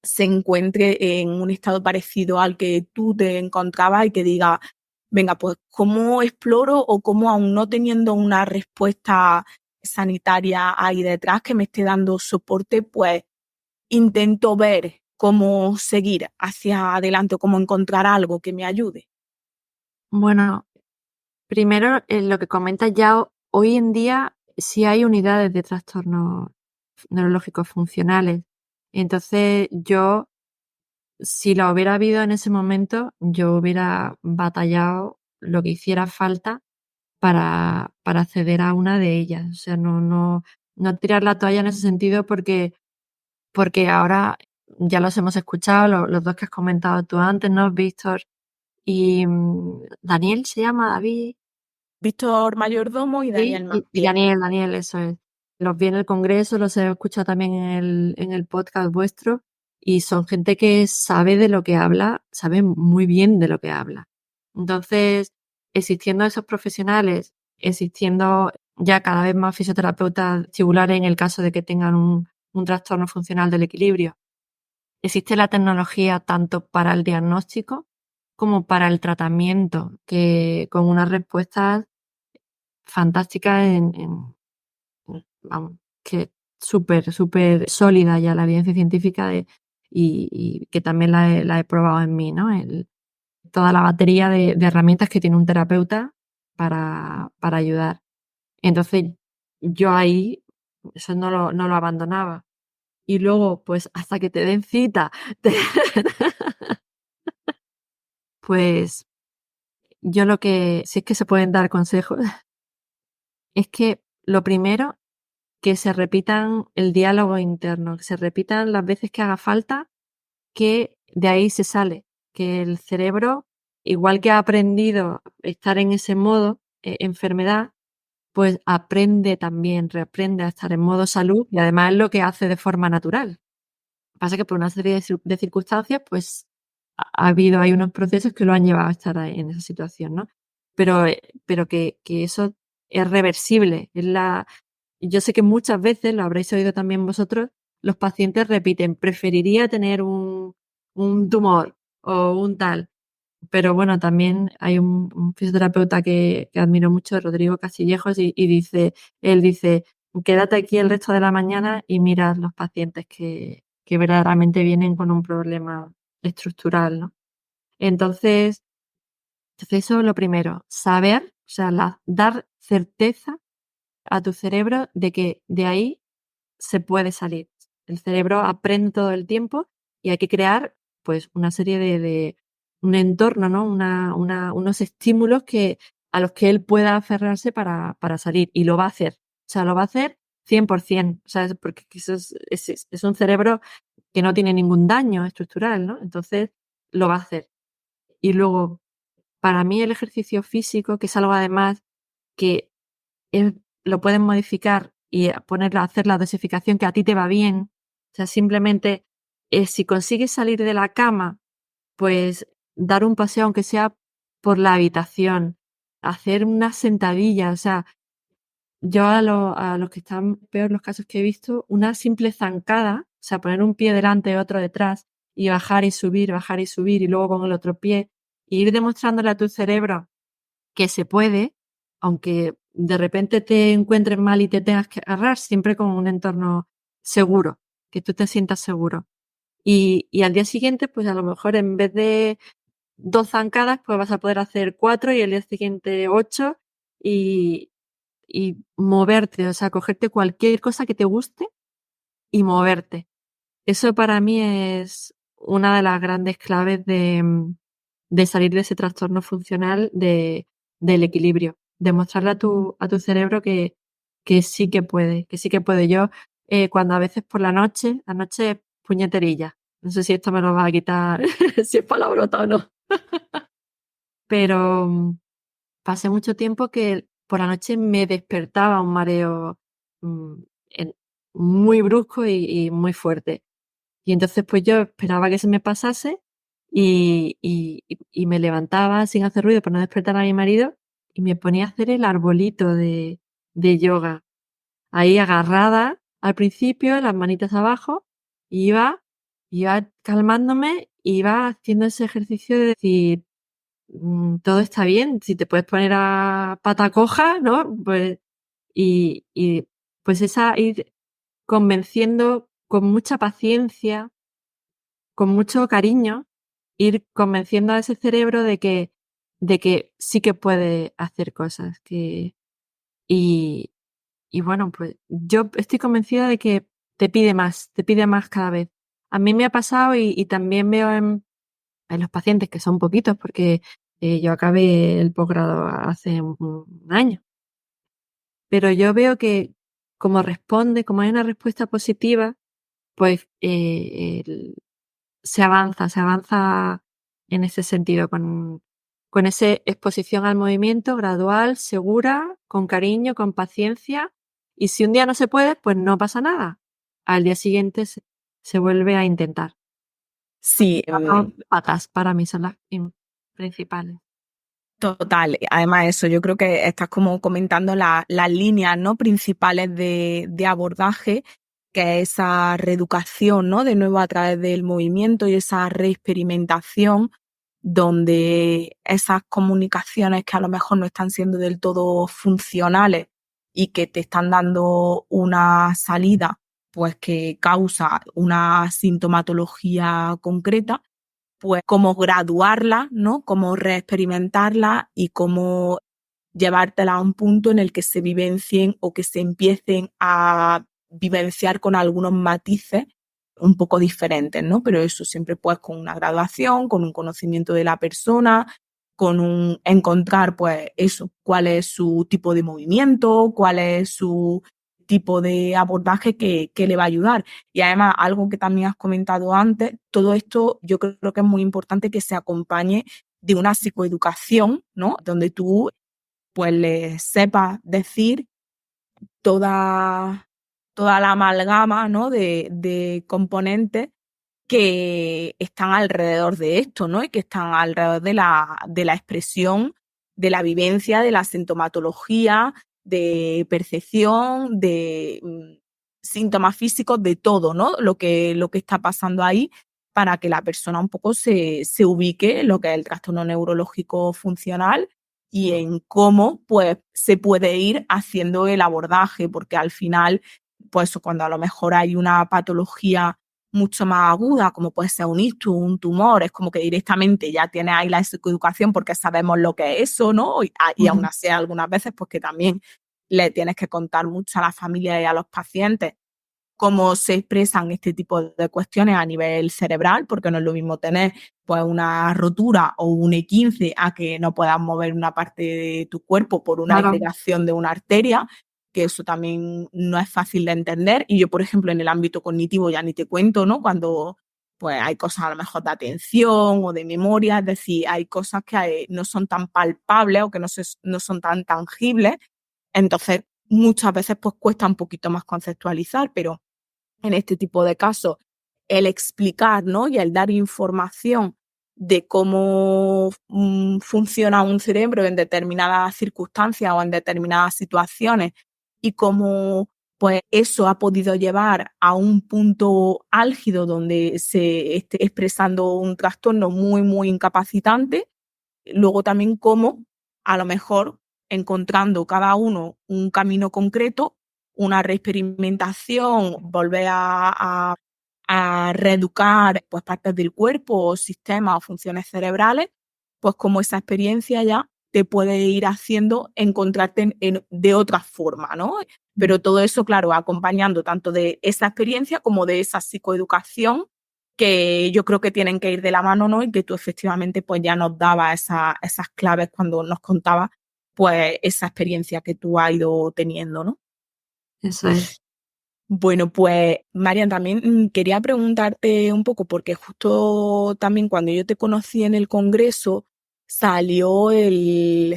S2: se encuentre en un estado parecido al que tú te encontrabas y que diga, venga, pues cómo exploro o cómo aún no teniendo una respuesta sanitaria ahí detrás que me esté dando soporte, pues intento ver cómo seguir hacia adelante o cómo encontrar algo que me ayude.
S3: Bueno, primero, lo que comentas ya, hoy en día sí hay unidades de trastornos neurológicos funcionales. Entonces, yo, si la hubiera habido en ese momento, yo hubiera batallado lo que hiciera falta para acceder a una de ellas. O sea, no tirar la toalla en ese sentido porque ahora ya los hemos escuchado, los dos que has comentado tú antes, ¿no? Víctor y Daniel se llama, David.
S2: Víctor Mayordomo y
S3: Sí,
S2: Daniel
S3: y
S2: Maciel.
S3: Daniel, eso es. Los vi en el congreso, los he escuchado también en el podcast vuestro, y son gente que sabe de lo que habla, sabe muy bien de lo que habla. Entonces, existiendo esos profesionales, existiendo ya cada vez más fisioterapeutas vestibulares en el caso de que tengan un trastorno funcional del equilibrio, existe la tecnología tanto para el diagnóstico como para el tratamiento, que con unas respuestas fantásticas vamos, que súper sólida ya la evidencia científica y que también la he probado en mí, ¿no? Toda la batería de herramientas que tiene un terapeuta para ayudar. Entonces, yo ahí eso no lo abandonaba. Y luego, pues, hasta que te den cita, pues, yo lo que, si es que se pueden dar consejos, es que lo primero, que se repitan el diálogo interno, que se repitan las veces que haga falta, que de ahí se sale. que el cerebro, igual que ha aprendido a estar en ese modo enfermedad, pues aprende también, reaprende a estar en modo salud y además es lo que hace de forma natural. Lo que pasa es que por una serie de circunstancias, pues hay unos procesos que lo han llevado a estar en esa situación, ¿no? Pero que eso es reversible. Yo sé que muchas veces, lo habréis oído también vosotros, los pacientes repiten, preferiría tener un tumor o un tal. Pero bueno, también hay un fisioterapeuta que admiro mucho, Rodrigo Castillejos, y él dice, quédate aquí el resto de la mañana y mira los pacientes que verdaderamente vienen con un problema estructural, ¿no? Entonces eso es lo primero, saber, o sea, dar certeza a tu cerebro de que de ahí se puede salir. El cerebro aprende todo el tiempo y hay que crear pues una serie de un entorno, ¿no? Unos estímulos a los que él pueda aferrarse para salir y lo va a hacer. O sea, lo va a hacer 100%, ¿sabes? Porque eso es un cerebro que no tiene ningún daño estructural, ¿no? Entonces lo va a hacer. Y luego, para mí el ejercicio físico, que es algo además que es lo puedes modificar y hacer la dosificación que a ti te va bien. O sea, simplemente si consigues salir de la cama, pues dar un paseo, aunque sea por la habitación, hacer unas sentadillas. O sea, yo a los que están peor los casos que he visto, una simple zancada, o sea, poner un pie delante y otro detrás y bajar y subir y luego con el otro pie, e ir demostrándole a tu cerebro que se puede, aunque de repente te encuentres mal y te tengas que agarrar, siempre con un entorno seguro, que tú te sientas seguro. Y al día siguiente, pues a lo mejor en vez de 2 zancadas, pues vas a poder hacer 4 y el día siguiente 8 y, y moverte, o sea, cogerte cualquier cosa que te guste y moverte. Eso para mí es una de las grandes claves de salir de ese trastorno funcional del equilibrio. Demostrarle a tu cerebro que sí que puede, que sí que puede. Yo, cuando a veces por la noche es puñeterilla. No sé si esto me lo va a quitar, si es palabrota o no. Pero pasé mucho tiempo que por la noche me despertaba un mareo mm, en- muy brusco y muy fuerte. Y entonces pues yo esperaba que se me pasase y me levantaba sin hacer ruido para no despertar a mi marido y me ponía a hacer el arbolito de yoga. Ahí agarrada al principio, las manitas abajo, y iba calmándome, iba haciendo ese ejercicio de decir, todo está bien, si te puedes poner a pata coja, ¿no? Pues, y pues ir convenciendo con mucha paciencia, con mucho cariño, ir convenciendo a ese cerebro de que sí que puede hacer cosas. Y, y bueno, pues yo estoy convencida de que te pide más cada vez. A mí me ha pasado y también veo en los pacientes, que son poquitos, porque yo acabé el posgrado hace un año. Pero yo veo que como hay una respuesta positiva, pues se avanza en ese sentido, con esa exposición al movimiento gradual, segura, con cariño, con paciencia. Y si un día no se puede, pues no pasa nada. Al día siguiente se vuelve a intentar.
S2: Sí,
S3: Patas para mí son las principales.
S2: total. Además, eso, yo creo que estás como comentando las líneas, ¿no? principales de abordaje, que es esa reeducación, ¿no? De nuevo a través del movimiento y esa reexperimentación, donde esas comunicaciones que a lo mejor no están siendo del todo funcionales y que te están dando una salida, pues que causa una sintomatología concreta, pues cómo graduarla, ¿no? Cómo reexperimentarla y cómo llevártela a un punto en el que se vivencien o que se empiecen a vivenciar con algunos matices un poco diferentes, ¿no? Pero eso siempre pues con una graduación, con un conocimiento de la persona, con un encontrar pues eso, cuál es su tipo de movimiento, cuál es su tipo de abordaje que le va a ayudar. Y además, algo que también has comentado antes, todo esto yo creo que es muy importante que se acompañe de una psicoeducación, ¿no? Donde tú pues le sepas decir toda, toda la amalgama, ¿no? de componentes que están alrededor de esto, ¿no? Y que están alrededor de la expresión, de la vivencia, de la sintomatología, de percepción, de síntomas físicos, de todo, ¿no? Lo que está pasando ahí para que la persona un poco se ubique en lo que es el trastorno neurológico funcional y en cómo pues se puede ir haciendo el abordaje, porque al final, pues cuando a lo mejor hay una patología mucho más aguda, como puede ser un ictus, un tumor, es como que directamente ya tienes ahí la psicoeducación porque sabemos lo que es eso, ¿no? Y aún así algunas veces pues que también le tienes que contar mucho a la familia y a los pacientes cómo se expresan este tipo de cuestiones a nivel cerebral, porque no es lo mismo tener pues una rotura o un E15 a que no puedas mover una parte de tu cuerpo por una
S3: Claro.
S2: irrigación de una arteria, que eso también no es fácil de entender. Y yo, por ejemplo, en el ámbito cognitivo ya ni te cuento, ¿no? Cuando pues hay cosas a lo mejor de atención o de memoria, es decir, hay cosas que no son tan palpables o que no son tan tangibles, entonces muchas veces pues cuesta un poquito más conceptualizar, pero en este tipo de casos, el explicar, ¿no? Y el dar información de cómo funciona un cerebro en determinadas circunstancias o en determinadas situaciones y cómo pues eso ha podido llevar a un punto álgido donde se esté expresando un trastorno muy, muy incapacitante. Luego también cómo, a lo mejor, encontrando cada uno un camino concreto, una reexperimentación, volver a reeducar pues, partes del cuerpo o sistemas o funciones cerebrales, pues como esa experiencia ya te puede ir haciendo encontrarte de otra forma, ¿no? Pero todo eso, claro, acompañando tanto de esa experiencia como de esa psicoeducación que yo creo que tienen que ir de la mano, ¿no? Y que tú efectivamente pues ya nos dabas esas claves cuando nos contabas pues esa experiencia que tú has ido teniendo, ¿no?
S3: Eso es.
S2: Bueno, pues Marian, también quería preguntarte un poco, porque justo también cuando yo te conocí en el congreso salió el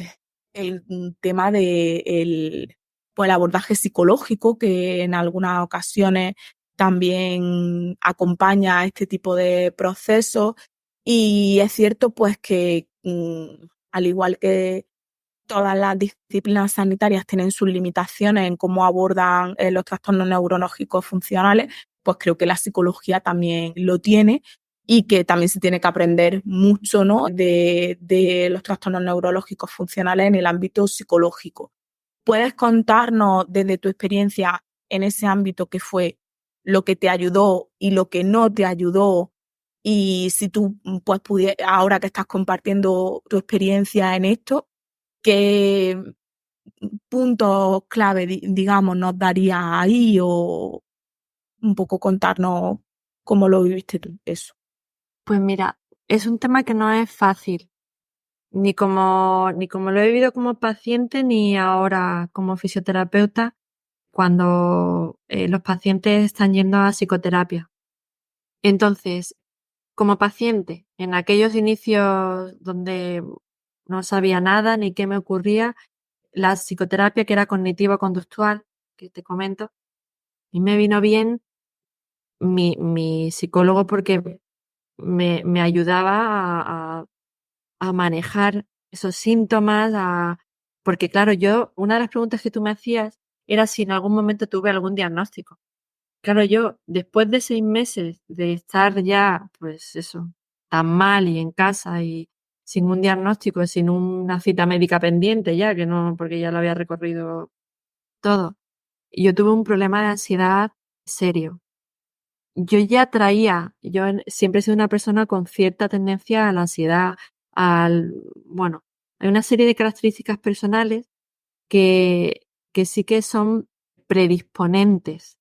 S2: tema de pues el abordaje psicológico, que en algunas ocasiones también acompaña a este tipo de procesos. Y es cierto pues que al igual que todas las disciplinas sanitarias tienen sus limitaciones en cómo abordan los trastornos neurológicos funcionales, pues creo que la psicología también lo tiene y que también se tiene que aprender mucho, ¿no? de los trastornos neurológicos funcionales en el ámbito psicológico. ¿Puedes contarnos desde tu experiencia en ese ámbito qué fue lo que te ayudó y lo que no te ayudó? Y si tú, pues, ahora que estás compartiendo tu experiencia en esto, ¿qué puntos clave, digamos, nos daría ahí o un poco contarnos cómo lo viviste tú, eso?
S3: Pues mira, es un tema que no es fácil, ni como lo he vivido como paciente, ni ahora como fisioterapeuta, cuando los pacientes están yendo a psicoterapia. Entonces, como paciente, en aquellos inicios donde no sabía nada ni qué me ocurría, la psicoterapia que era cognitivo-conductual, que te comento, y me vino bien mi psicólogo porque me ayudaba a manejar esos síntomas, porque claro, una de las preguntas que tú me hacías era si en algún momento tuve algún diagnóstico. Claro, yo después de 6 meses de estar ya, pues eso, tan mal y en casa y sin un diagnóstico, sin una cita médica pendiente ya, que no, porque ya lo había recorrido todo. Y yo tuve un problema de ansiedad serio. Siempre he sido una persona con cierta tendencia a la ansiedad, bueno, hay una serie de características personales que sí que son predisponentes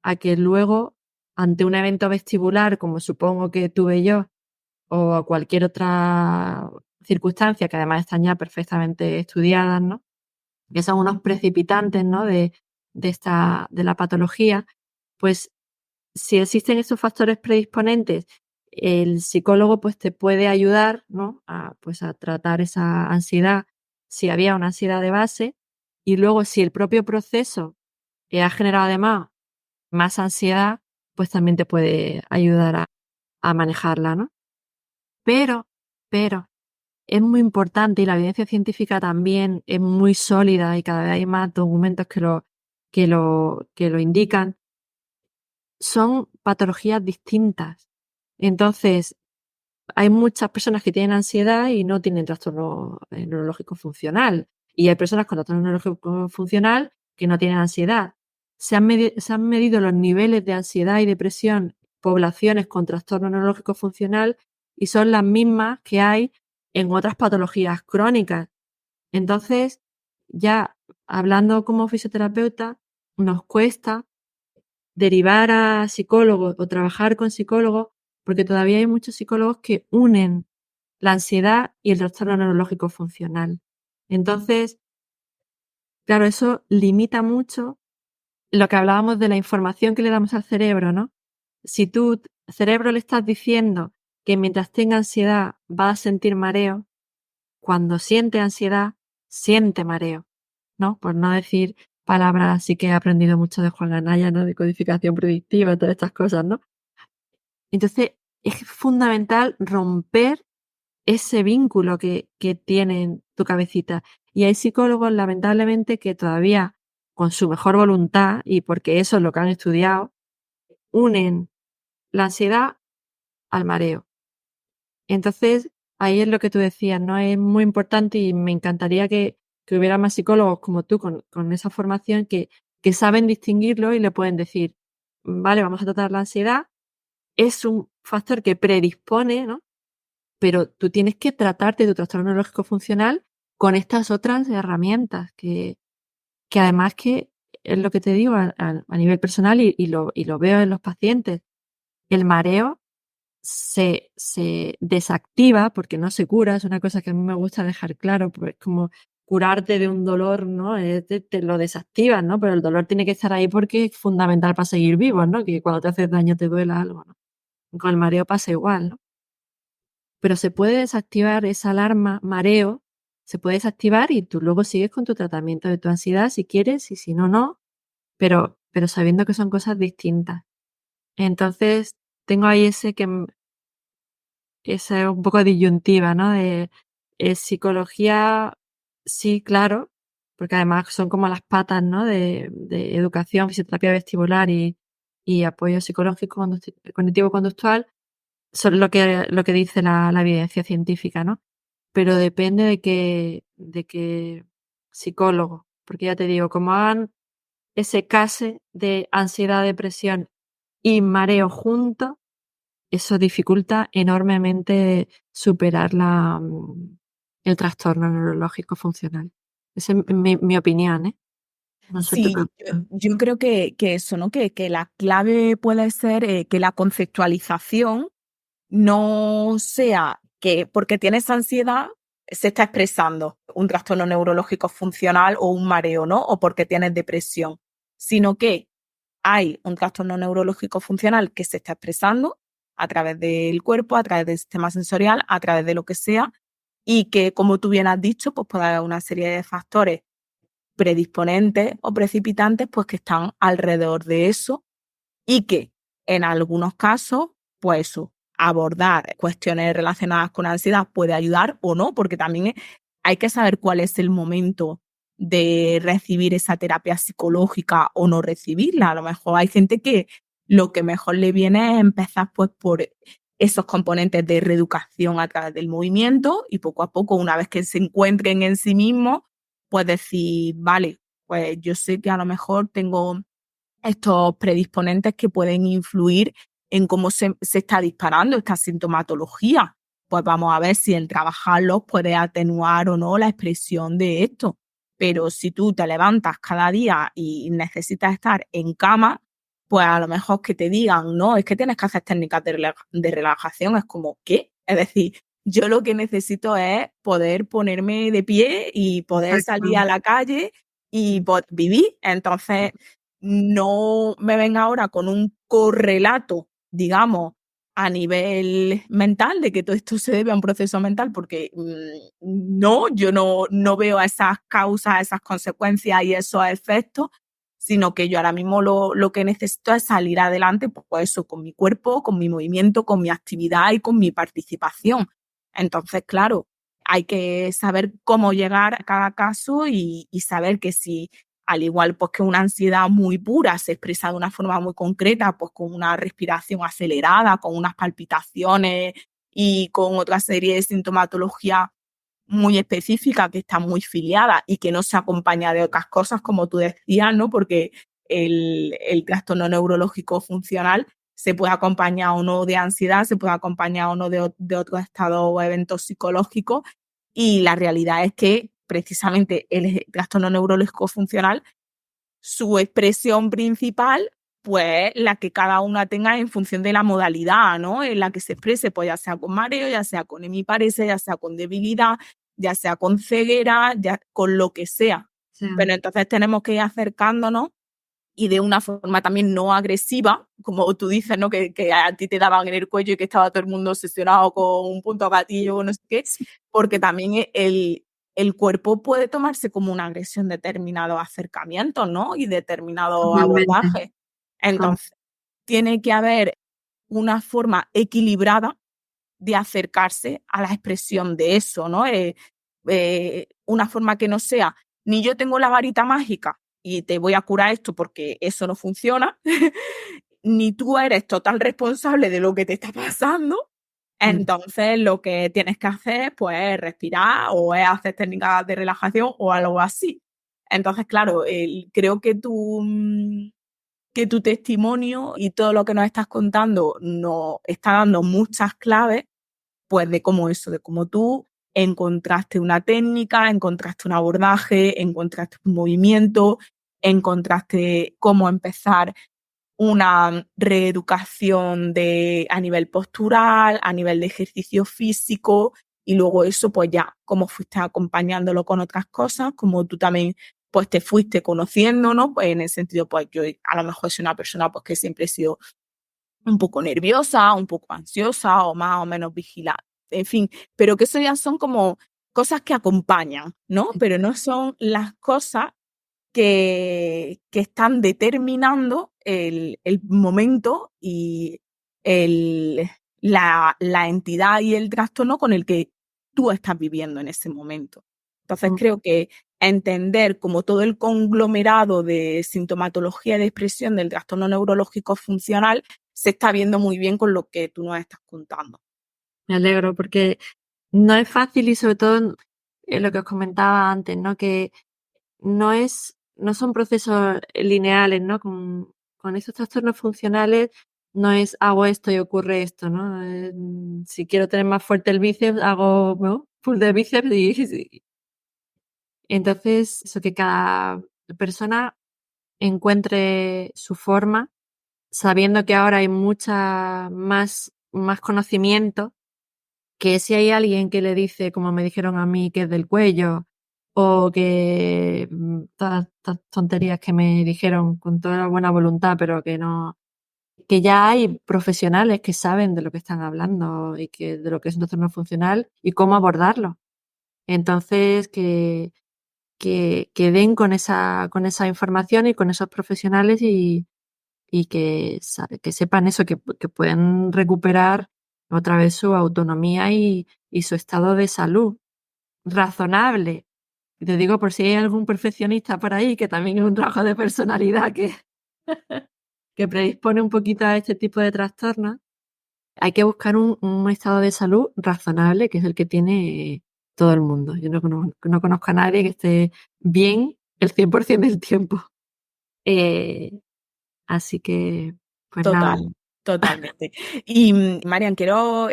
S3: a que luego, ante un evento vestibular, como supongo que tuve yo, o a cualquier otra circunstancia, que además están ya perfectamente estudiadas, ¿no? Que son unos precipitantes, ¿no? de la patología, pues si existen esos factores predisponentes, el psicólogo pues te puede ayudar, ¿no? Pues a tratar esa ansiedad, si había una ansiedad de base, y luego si el propio proceso ha generado además más ansiedad, pues también te puede ayudar a manejarla, ¿no? Pero, pero, es muy importante y la evidencia científica también es muy sólida y cada vez hay más documentos que lo indican. Son patologías distintas. Entonces, hay muchas personas que tienen ansiedad y no tienen trastorno neurológico funcional. Y hay personas con trastorno neurológico funcional que no tienen ansiedad. Se han medido los niveles de ansiedad y depresión, poblaciones con trastorno neurológico funcional, y son las mismas que hay en otras patologías crónicas. Entonces, ya hablando como fisioterapeuta, nos cuesta derivar a psicólogos o trabajar con psicólogos porque todavía hay muchos psicólogos que unen la ansiedad y el trastorno neurológico funcional. Entonces, claro, eso limita mucho lo que hablábamos de la información que le damos al cerebro, ¿no? Si tú, cerebro, le estás diciendo que mientras tenga ansiedad va a sentir mareo, cuando siente ansiedad, siente mareo, ¿no? Por no decir palabras así que he aprendido mucho de Juan Anaya, ¿no? De codificación predictiva, todas estas cosas, ¿no? Entonces, es fundamental romper ese vínculo que tiene en tu cabecita. Y hay psicólogos, lamentablemente, que todavía, con su mejor voluntad, y porque eso es lo que han estudiado, unen la ansiedad al mareo. Entonces, ahí es lo que tú decías, ¿no? Es muy importante y me encantaría que hubiera más psicólogos como tú con esa formación que saben distinguirlo y le pueden decir, vale, vamos a tratar la ansiedad, es un factor que predispone, ¿no? Pero tú tienes que tratarte tu trastorno neurológico funcional con estas otras herramientas que además que es lo que te digo a nivel personal y lo veo en los pacientes. El mareo se desactiva porque no se cura, es una cosa que a mí me gusta dejar claro, pues como curarte de un dolor, ¿no? Te lo desactivas, ¿no? Pero el dolor tiene que estar ahí porque es fundamental para seguir vivos, ¿no? Que cuando te haces daño te duela algo, ¿no? Con el mareo pasa igual, ¿no? Pero se puede desactivar esa alarma mareo, se puede desactivar y tú luego sigues con tu tratamiento de tu ansiedad si quieres y si no, no, pero sabiendo que son cosas distintas. Entonces, tengo ahí esa un poco disyuntiva, ¿no? De psicología, sí, claro, porque además son como las patas, ¿no? De educación, fisioterapia vestibular y apoyo psicológico cognitivo-conductual, son lo que dice la evidencia científica, ¿no? Pero depende de qué psicólogo, porque ya te digo, como hagan ese case de ansiedad, depresión y mareo juntos, eso dificulta enormemente superar el trastorno neurológico funcional. Esa es mi opinión, ¿eh? No sé tú qué
S2: Sí,
S3: opinas.
S2: yo creo que eso, ¿no? Que la clave puede ser que la conceptualización no sea que porque tienes ansiedad se está expresando un trastorno neurológico funcional o un mareo, ¿no? O porque tienes depresión, sino que hay un trastorno neurológico funcional que se está expresando a través del cuerpo, a través del sistema sensorial, a través de lo que sea, y que, como tú bien has dicho, pues puede haber una serie de factores predisponentes o precipitantes pues que están alrededor de eso y que en algunos casos, pues eso, abordar cuestiones relacionadas con ansiedad puede ayudar o no, porque también hay que saber cuál es el momento de recibir esa terapia psicológica o no recibirla. A lo mejor hay gente que lo que mejor le viene es empezar pues por esos componentes de reeducación a través del movimiento y poco a poco, una vez que se encuentren en sí mismos, pues decir, vale, pues yo sé que a lo mejor tengo estos predisponentes que pueden influir en cómo se está disparando esta sintomatología. Pues vamos a ver si el trabajarlos puede atenuar o no la expresión de esto. Pero si tú te levantas cada día y necesitas estar en cama, pues a lo mejor que te digan, no, es que tienes que hacer técnicas de relajación, es como, ¿qué? Es decir, yo lo que necesito es poder ponerme de pie y poder salir a
S3: Exacto.
S2: la calle y viví. Entonces, no me ven ahora con un correlato, digamos, a nivel mental, de que todo esto se debe a un proceso mental, porque no, yo no veo esas causas, esas consecuencias y esos efectos, sino que yo ahora mismo lo que necesito es salir adelante, pues eso, con mi cuerpo, con mi movimiento, con mi actividad y con mi participación. Entonces, claro, hay que saber cómo llegar a cada caso y saber que si, al igual pues que una ansiedad muy pura se expresa de una forma muy concreta, pues con una respiración acelerada, con unas palpitaciones y con otra serie de sintomatología muy específica que está muy filiada y que no se acompaña de otras cosas, como tú decías, ¿no? Porque el trastorno neurológico funcional se puede acompañar o no de ansiedad, se puede acompañar o no de otros estados o eventos psicológicos, y la realidad es que precisamente el trastorno neurológico funcional, su expresión principal, pues la que cada una tenga en función de la modalidad, ¿no? En la que se exprese, pues ya sea con mareo, ya sea con hemiparesia, ya sea con debilidad, ya sea con ceguera, ya con lo que sea.
S3: Sí.
S2: Pero entonces tenemos que ir acercándonos y de una forma también no agresiva, como tú dices, ¿no? Que a ti te daban en el cuello y que estaba todo el mundo obsesionado con un punto gatillo o no sé qué, porque también el cuerpo puede tomarse como una agresión determinados acercamientos, ¿no? Y determinados
S3: Totalmente.
S2: abordajes. Entonces, tiene que haber una forma equilibrada de acercarse a la expresión de eso, ¿no? Una forma que no sea, ni yo tengo la varita mágica y te voy a curar esto porque eso no funciona, ni tú eres total responsable de lo que te está pasando. Entonces, lo que tienes que hacer, pues, es respirar o es hacer técnicas de relajación o algo así. Entonces, claro, creo que tu testimonio y todo lo que nos estás contando nos está dando muchas claves, pues de cómo eso, de cómo tú encontraste una técnica, encontraste un abordaje, encontraste un movimiento, encontraste cómo empezar una reeducación a nivel postural, a nivel de ejercicio físico, y luego eso, pues ya, cómo fuiste acompañándolo con otras cosas, como tú también pues te fuiste conociendo, ¿no? Pues en el sentido, pues yo a lo mejor soy una persona pues que siempre he sido un poco nerviosa, un poco ansiosa o más o menos vigilante, en fin, pero que eso ya son como cosas que acompañan, ¿no? Pero no son las cosas que están determinando el momento y el, la entidad y el trastorno con el que tú estás viviendo en ese momento. Entonces creo que entender como todo el conglomerado de sintomatología y de expresión del trastorno neurológico funcional se está viendo muy bien con lo que tú nos estás contando.
S3: Me alegro porque no es fácil y sobre todo lo que os comentaba antes, ¿no? Que no son procesos lineales, ¿no? Con esos trastornos funcionales no es hago esto y ocurre esto, ¿no? Si quiero tener más fuerte el bíceps, hago, ¿no? Pull de bíceps y entonces eso, que cada persona encuentre su forma, sabiendo que ahora hay mucha más conocimiento, que si hay alguien que le dice, como me dijeron a mí, que es del cuello, o que todas estas tonterías que me dijeron con toda la buena voluntad, pero que no, que ya hay profesionales que saben de lo que están hablando y que de lo que es un trastorno funcional y cómo abordarlo. Entonces, que den con esa información y con esos profesionales y que sepan eso, que pueden recuperar otra vez su autonomía y su estado de salud razonable. Y te digo por si hay algún perfeccionista por ahí, que también es un trabajo de personalidad que predispone un poquito a este tipo de trastornos, hay que buscar un estado de salud razonable, que es el que tiene todo el mundo. Yo no conozco a nadie que esté bien el 100% del tiempo. Así que, pues nada.
S2: Totalmente. Y Marian, quiero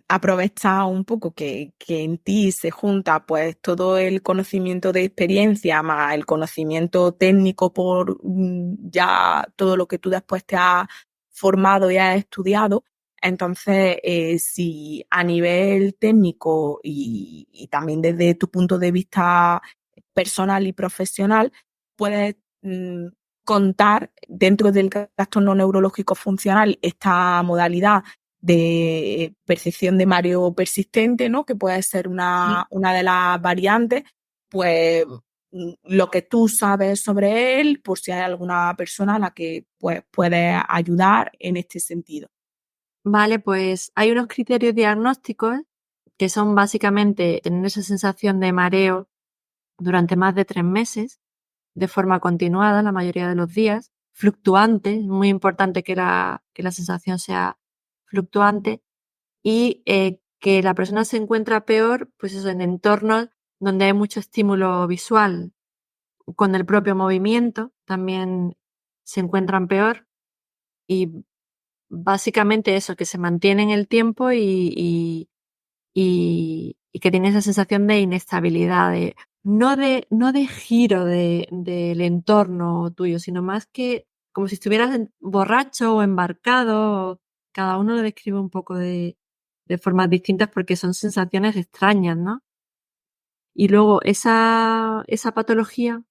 S2: aprovechar un poco que en ti se junta pues todo el conocimiento de experiencia más el conocimiento técnico por ya todo lo que tú después te has formado y has estudiado. Entonces, si a nivel técnico y también desde tu punto de vista personal y profesional, puedes contar dentro del trastorno neurológico funcional esta modalidad de percepción de mareo persistente, ¿no? Que puede ser una de las variantes, pues lo que tú sabes sobre él, por si hay alguna persona a la que pues, puedes ayudar en este sentido.
S3: Vale, pues hay unos criterios diagnósticos que son básicamente tener esa sensación de mareo durante más de 3 meses, de forma continuada la mayoría de los días, fluctuante, muy importante que la sensación sea fluctuante, y que la persona se encuentra peor, pues eso, en entornos donde hay mucho estímulo visual. Con el propio movimiento también se encuentran peor, y básicamente eso, que se mantiene en el tiempo y que tiene esa sensación de inestabilidad, no de giro del entorno tuyo, sino más que como si estuvieras borracho o embarcado. Cada uno lo describe un poco de formas distintas porque son sensaciones extrañas, ¿no? Y luego esa patología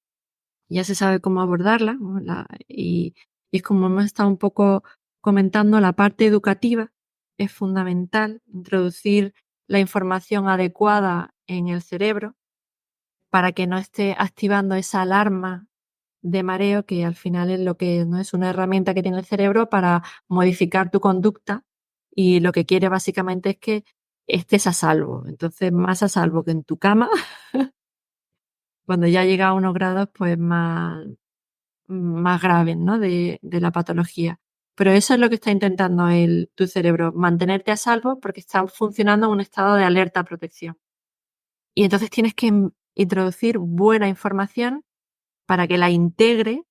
S3: ya se sabe cómo abordarla, ¿no? Y es como hemos estado un poco comentando, la parte educativa es fundamental, introducir la información adecuada en el cerebro para que no esté activando esa alarma de mareo, que al final es lo que no es una herramienta que tiene el cerebro para modificar tu conducta, y lo que quiere básicamente es que estés a salvo. Entonces, más a salvo que en tu cama, cuando ya llega a unos grados pues más graves, ¿no? de la patología. Pero eso es lo que está intentando tu cerebro, mantenerte a salvo porque está funcionando en un estado de alerta protección. Y entonces tienes que introducir buena información para que la integre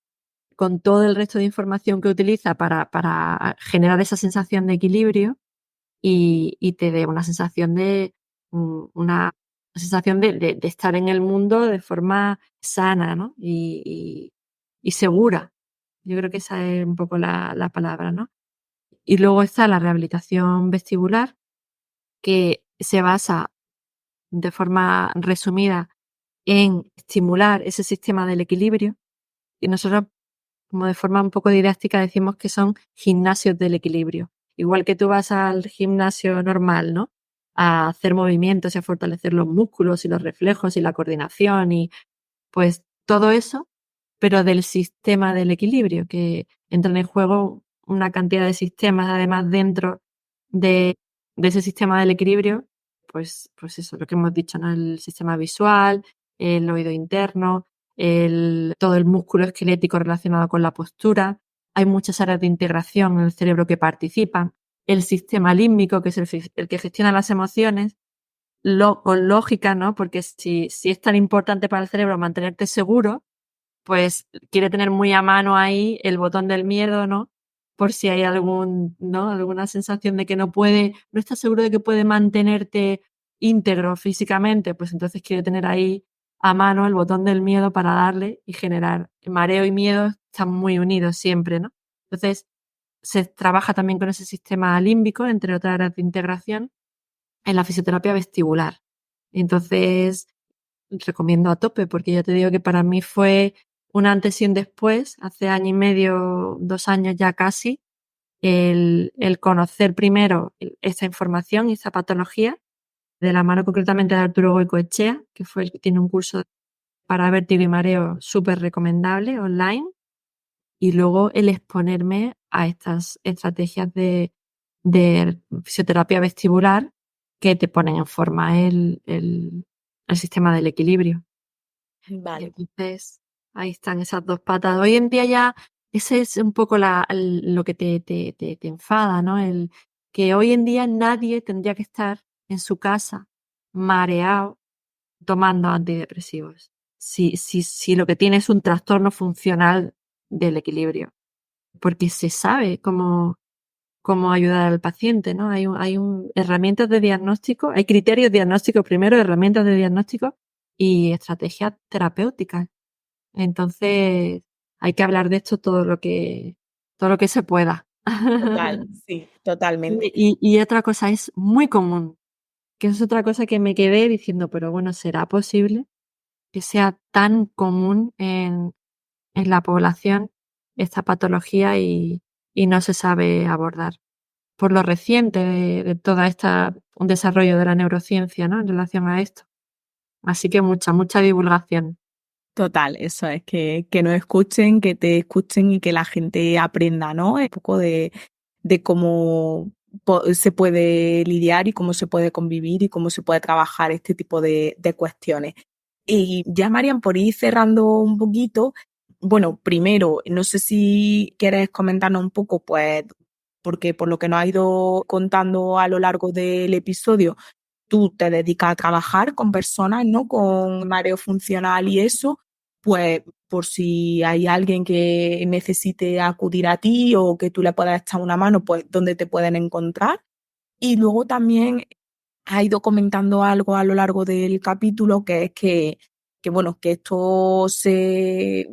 S3: con todo el resto de información que utiliza para generar esa sensación de equilibrio y te dé una sensación una sensación de estar en el mundo de forma sana, ¿no? y segura. Yo creo que esa es un poco la palabra, ¿no? Y luego está la rehabilitación vestibular, que se basa de forma resumida en estimular ese sistema del equilibrio, y nosotros, como de forma un poco didáctica, decimos que son gimnasios del equilibrio. Igual que tú vas al gimnasio normal, ¿no? A hacer movimientos y a fortalecer los músculos y los reflejos y la coordinación y pues todo eso, pero del sistema del equilibrio, que entran en juego una cantidad de sistemas además dentro de ese sistema del equilibrio, pues eso, lo que hemos dicho, ¿no? El sistema visual, el oído interno, todo el músculo esquelético relacionado con la postura. Hay muchas áreas de integración en el cerebro que participan. El sistema límbico, que es el que gestiona las emociones, con lógica, ¿no? Porque si es tan importante para el cerebro mantenerte seguro, pues quiere tener muy a mano ahí el botón del miedo, ¿no? Por si hay ¿no? Alguna sensación de que no está seguro de que puede mantenerte íntegro físicamente, pues entonces quiere tener ahí a mano el botón del miedo para darle y generar. Mareo y miedo están muy unidos siempre, ¿no? Entonces se trabaja también con ese sistema límbico, entre otras áreas de integración, en la fisioterapia vestibular. Entonces, recomiendo a tope, porque ya te digo que para mí fue un antes y un después, hace año y medio, 2 años ya casi, el conocer primero esta información y esta patología, de la mano concretamente de Arturo Goicoechea, que fue el que tiene un curso para vértigo y mareo súper recomendable online, y luego el exponerme a estas estrategias de fisioterapia vestibular que te ponen en forma el sistema del equilibrio.
S2: Vale.
S3: Entonces, ahí están esas 2 patas. Hoy en día ya ese es un poco lo que te enfada, ¿no? Que hoy en día nadie tendría que estar en su casa mareado tomando antidepresivos. Si lo que tiene es un trastorno funcional del equilibrio, porque se sabe cómo ayudar al paciente, ¿no? Hay herramientas de diagnóstico, hay criterios diagnósticos primero, herramientas de diagnóstico y estrategias terapéuticas. Entonces, hay que hablar de esto todo lo que se pueda.
S2: Total, sí, totalmente.
S3: Y otra cosa, es muy común, que es otra cosa que me quedé diciendo, pero bueno, ¿será posible? que sea tan común en la población esta patología y no se sabe abordar. Por lo reciente de toda esta un desarrollo de la neurociencia, ¿no? En relación a esto. Así que mucha divulgación.
S2: Total, eso es, que nos escuchen, que te escuchen y que la gente aprenda, ¿no? Un poco de cómo se puede lidiar y cómo se puede convivir y cómo se puede trabajar este tipo de cuestiones. Y ya, Marian, por ir cerrando un poquito, bueno, primero, no sé si quieres comentarnos un poco, pues, porque por lo que nos ha ido contando a lo largo del episodio, tú te dedicas a trabajar con personas, ¿no? Con mareo funcional y eso, pues por si hay alguien que necesite acudir a ti o que tú le puedas echar una mano, pues dónde te pueden encontrar. Y luego también ha ido comentando algo a lo largo del capítulo, que es que bueno, que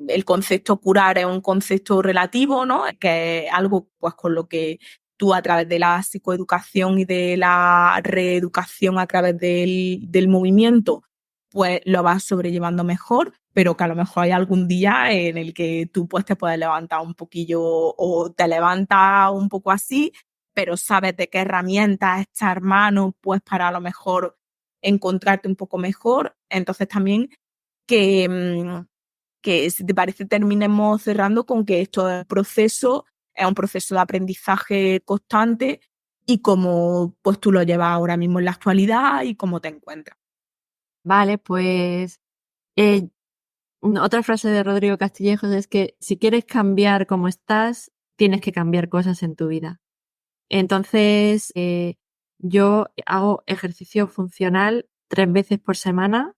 S2: el concepto curar es un concepto relativo, ¿no? Que es algo pues con lo que tú a través de la psicoeducación y de la reeducación a través del movimiento, pues lo vas sobrellevando mejor, pero que a lo mejor hay algún día en el que tú pues te puedes levantar un poquillo o te levantas un poco así, pero sabes de qué herramientas echar mano, pues para a lo mejor encontrarte un poco mejor. Entonces también que si te parece terminemos cerrando con que esto es un proceso de aprendizaje constante y cómo pues tú lo llevas ahora mismo en la actualidad y cómo te encuentras.
S3: Vale, pues otra frase de Rodrigo Castillejos es que si quieres cambiar como estás, tienes que cambiar cosas en tu vida. Entonces, yo hago ejercicio funcional 3 veces por semana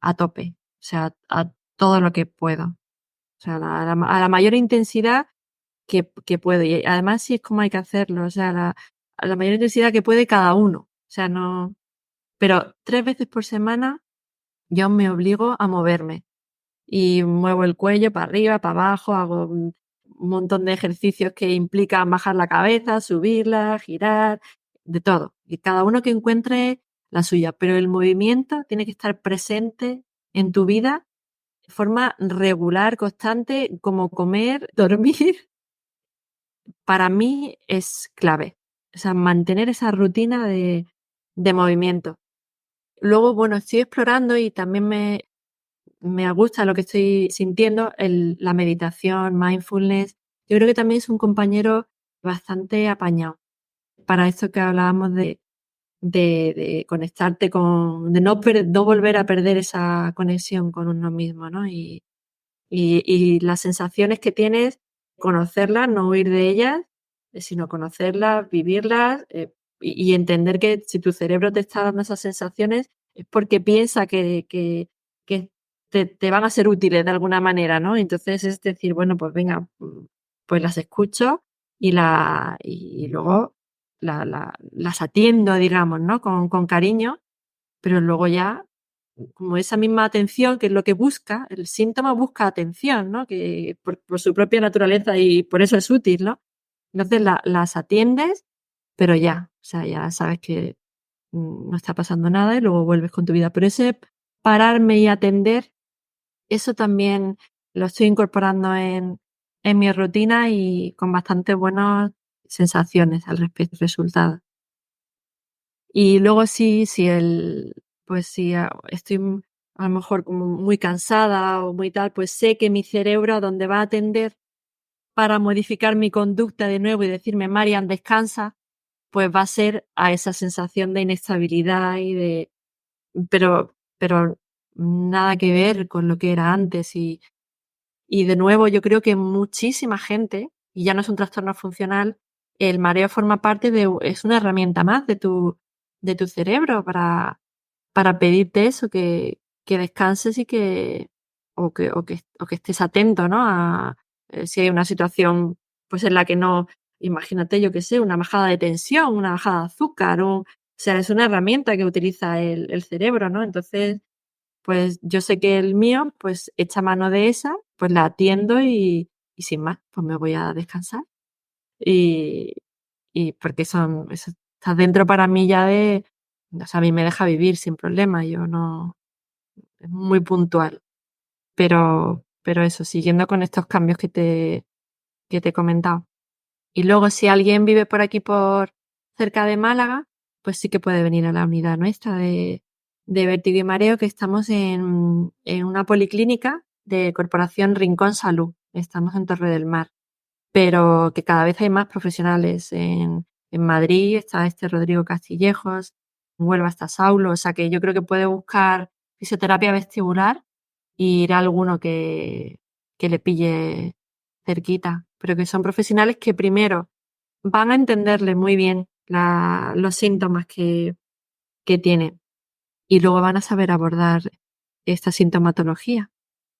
S3: a tope, o sea, a todo lo que puedo. O sea, a la mayor intensidad que puedo. Y además sí es como hay que hacerlo, o sea, a la mayor intensidad que puede cada uno. O sea, no. Pero 3 veces por semana yo me obligo a moverme. Y muevo el cuello para arriba, para abajo, hago un montón de ejercicios que implican bajar la cabeza, subirla, girar, de todo. Y cada uno que encuentre la suya. Pero el movimiento tiene que estar presente en tu vida de forma regular, constante, como comer, dormir. Para mí es clave. O sea, mantener esa rutina de movimiento. Luego, bueno, estoy explorando y también me gusta lo que estoy sintiendo, la meditación, mindfulness. Yo creo que también es un compañero bastante apañado para esto que hablábamos de conectarte de no volver a perder esa conexión con uno mismo, ¿no? Y las sensaciones que tienes, conocerlas, no huir de ellas, sino conocerlas, vivirlas, y entender que si tu cerebro te está dando esas sensaciones es porque piensa que te van a ser útiles de alguna manera, ¿no? Entonces es decir, bueno, pues venga, pues las escucho y luego las atiendo, digamos, ¿no? Con cariño, pero luego ya como esa misma atención, que es lo que busca, el síntoma busca atención, ¿no? Que por su propia naturaleza y por eso es útil, ¿no? Entonces las atiendes, pero ya, o sea, ya sabes que no está pasando nada y luego vuelves con tu vida. Pero ese pararme y atender, eso también lo estoy incorporando en mi rutina y con bastante buenas sensaciones al respecto, resultados. Y luego pues si estoy a lo mejor como muy cansada o muy tal, pues sé que mi cerebro a donde va a tender para modificar mi conducta de nuevo y decirme, Marian, descansa, pues va a ser a esa sensación de inestabilidad pero nada que ver con lo que era antes. Y de nuevo, yo creo que muchísima gente, y ya no es un trastorno funcional, el mareo forma parte es una herramienta más de tu cerebro para pedirte eso, que descanses y o que estés atento, ¿no? Si hay una situación, pues en la que no, imagínate, yo qué sé, una bajada de tensión, una bajada de azúcar, o sea, es una herramienta que utiliza el cerebro, ¿no? Entonces, pues yo sé que el mío, pues echa mano de esa, pues la atiendo y sin más, pues me voy a descansar. Y, y porque eso está dentro para mí ya o sea, a mí me deja vivir sin problema, yo no, es muy puntual. Pero eso, siguiendo con estos cambios que te he comentado. Y luego, si alguien vive por aquí, por cerca de Málaga, pues sí que puede venir a la unidad nuestra de vértigo y mareo, que estamos en una policlínica de Corporación Rincón Salud. Estamos en Torre del Mar, pero que cada vez hay más profesionales. En Madrid está Rodrigo Castillejos, en Huelva está Saulo, o sea que yo creo que puede buscar fisioterapia vestibular y ir a alguno que le pille cerquita, pero que son profesionales que primero van a entenderle muy bien los síntomas que tiene y luego van a saber abordar esta sintomatología.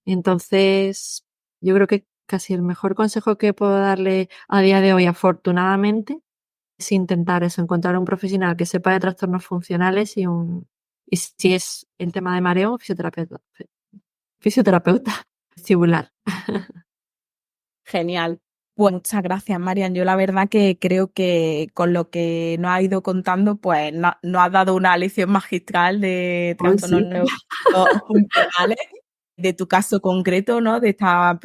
S3: Entonces, yo creo que casi el mejor consejo que puedo darle a día de hoy, afortunadamente, es intentar eso, encontrar un profesional que sepa de trastornos funcionales y si es el tema de mareo, un fisioterapeuta vestibular.
S2: Genial. Pues muchas gracias, Marian. Yo la verdad que creo que con lo que nos ha ido contando, pues nos has dado una lección magistral de
S3: Hoy
S2: trastornos
S3: sí.
S2: funcionales, de tu caso concreto, ¿no? De estar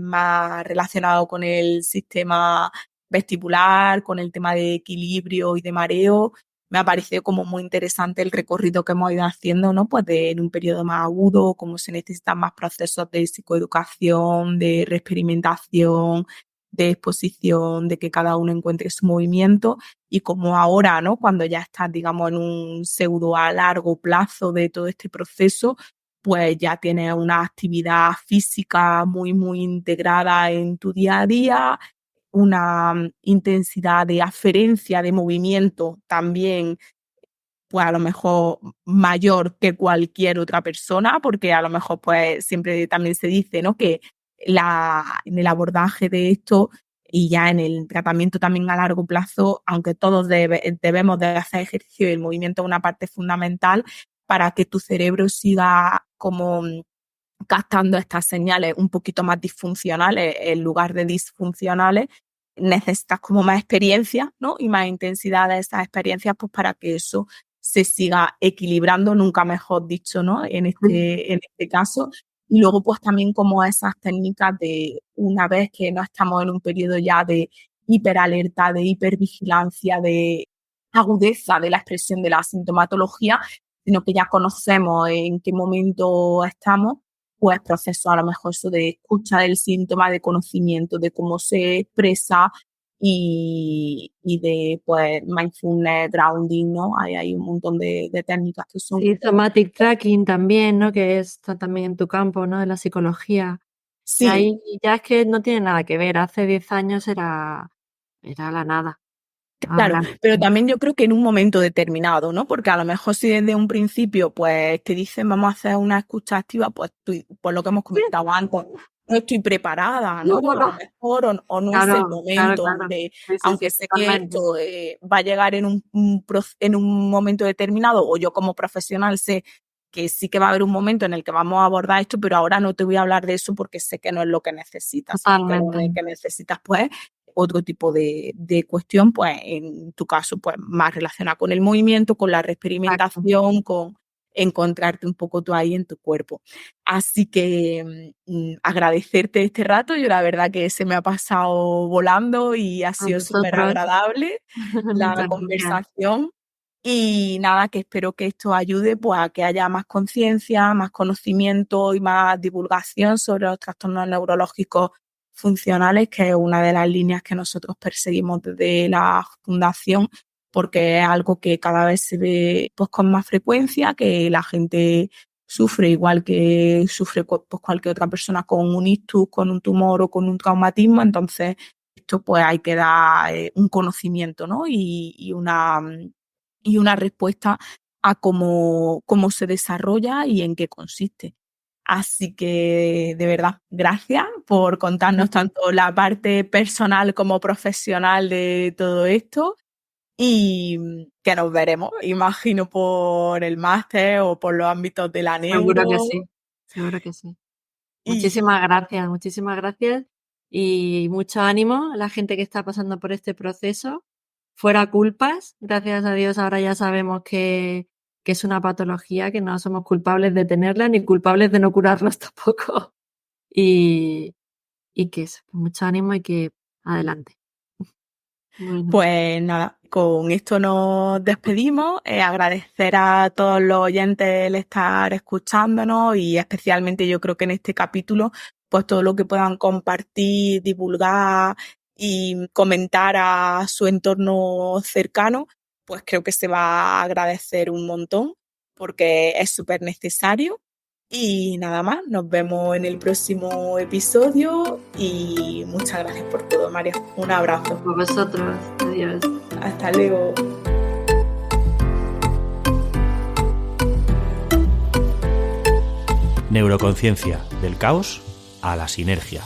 S2: más relacionado con el sistema vestibular, con el tema de equilibrio y de mareo. Me ha parecido como muy interesante el recorrido que hemos ido haciendo, ¿no? Pues en un periodo más agudo, cómo se necesitan más procesos de psicoeducación, de reexperimentación, de exposición, de que cada uno encuentre su movimiento y como ahora, ¿no? Cuando ya estás, digamos, en un pseudo a largo plazo de todo este proceso, pues ya tienes una actividad física muy, muy integrada en tu día a día, una intensidad de aferencia de movimiento también, pues a lo mejor mayor que cualquier otra persona, porque a lo mejor pues siempre también se dice, ¿no? Que en el abordaje de esto y ya en el tratamiento también a largo plazo, aunque todos debemos de hacer ejercicio y el movimiento es una parte fundamental para que tu cerebro siga como captando estas señales un poquito más disfuncionales en lugar de disfuncionales, necesitas como más experiencia, ¿no? Y más intensidad de esas experiencias, pues para que eso se siga equilibrando, nunca mejor dicho, ¿no? En este caso. Y luego, pues también como esas técnicas de una vez que no estamos en un periodo ya de hiperalerta, de hipervigilancia, de agudeza de la expresión de la sintomatología, sino que ya conocemos en qué momento estamos, pues proceso a lo mejor eso de escucha del síntoma, de conocimiento de cómo se expresa y de pues mindfulness, grounding, ¿no? Hay un montón de técnicas que son...
S3: Sí, somatic tracking también, ¿no? Que está también en tu campo, ¿no? De la psicología. Y
S2: Sí,
S3: ahí ya es que no tiene nada que ver. Hace 10 años era la nada.
S2: claro,
S3: Ahora,
S2: pero también yo creo que en un momento determinado, ¿no? Porque a lo mejor si desde un principio pues te dicen vamos a hacer una escucha activa, pues tú, por lo que hemos comentado antes, no estoy preparada, ¿no? A lo mejor o no es el
S3: claro, claro,
S2: momento,
S3: claro.
S2: de,
S3: Sí, sí,
S2: aunque
S3: sí,
S2: sé que
S3: totalmente.
S2: esto va a llegar en en un momento determinado o yo como profesional sé que sí que va a haber un momento en el que vamos a abordar esto, pero ahora no te voy a hablar de eso porque sé que no es lo que necesitas, sino que lo
S3: Totalmente.
S2: que necesitas pues otro tipo de cuestión, pues en tu caso, pues más relacionada con el movimiento, con la
S3: Exacto.
S2: reexperimentación, con encontrarte un poco tú ahí en tu cuerpo. Así que agradecerte este rato, yo la verdad que se me ha pasado volando y ha
S3: A
S2: sido súper
S3: vosotros.
S2: agradable la
S3: Genial.
S2: conversación. Y nada, que espero que esto ayude pues, a que haya más conciencia, más conocimiento y más divulgación sobre los trastornos neurológicos funcionales, que es una de las líneas que nosotros perseguimos desde la fundación, porque es algo que cada vez se ve pues, con más frecuencia, que la gente sufre igual que sufre pues, cualquier otra persona con un ictus, con un tumor o con un traumatismo. Entonces, esto pues hay que dar un conocimiento, ¿no? Y una respuesta a cómo se desarrolla y en qué consiste. Así que, de verdad, gracias por contarnos tanto la parte personal como profesional de todo esto y que nos veremos, imagino, por el máster o por los ámbitos de la
S3: Seguro que
S2: neuro.
S3: sí, seguro que sí.
S2: Y
S3: Muchísimas gracias y mucho ánimo a la gente que está pasando por este proceso. Fuera culpas, gracias a Dios ahora ya sabemos que que es una patología, que no somos culpables de tenerla ni culpables de no curarnos tampoco. Y que eso, mucho ánimo y que adelante. Bueno.
S2: Pues nada, con esto nos despedimos. Agradecer a todos los oyentes el estar escuchándonos y especialmente yo creo que en este capítulo, pues todo lo que puedan compartir, divulgar y comentar a su entorno cercano, pues creo que se va a agradecer un montón porque es súper necesario. Y nada más, nos vemos en el próximo episodio y muchas gracias por todo, María. Un abrazo.
S3: Por vosotros. Adiós.
S2: Hasta luego.
S1: Neuroconciencia, del caos a la sinergia.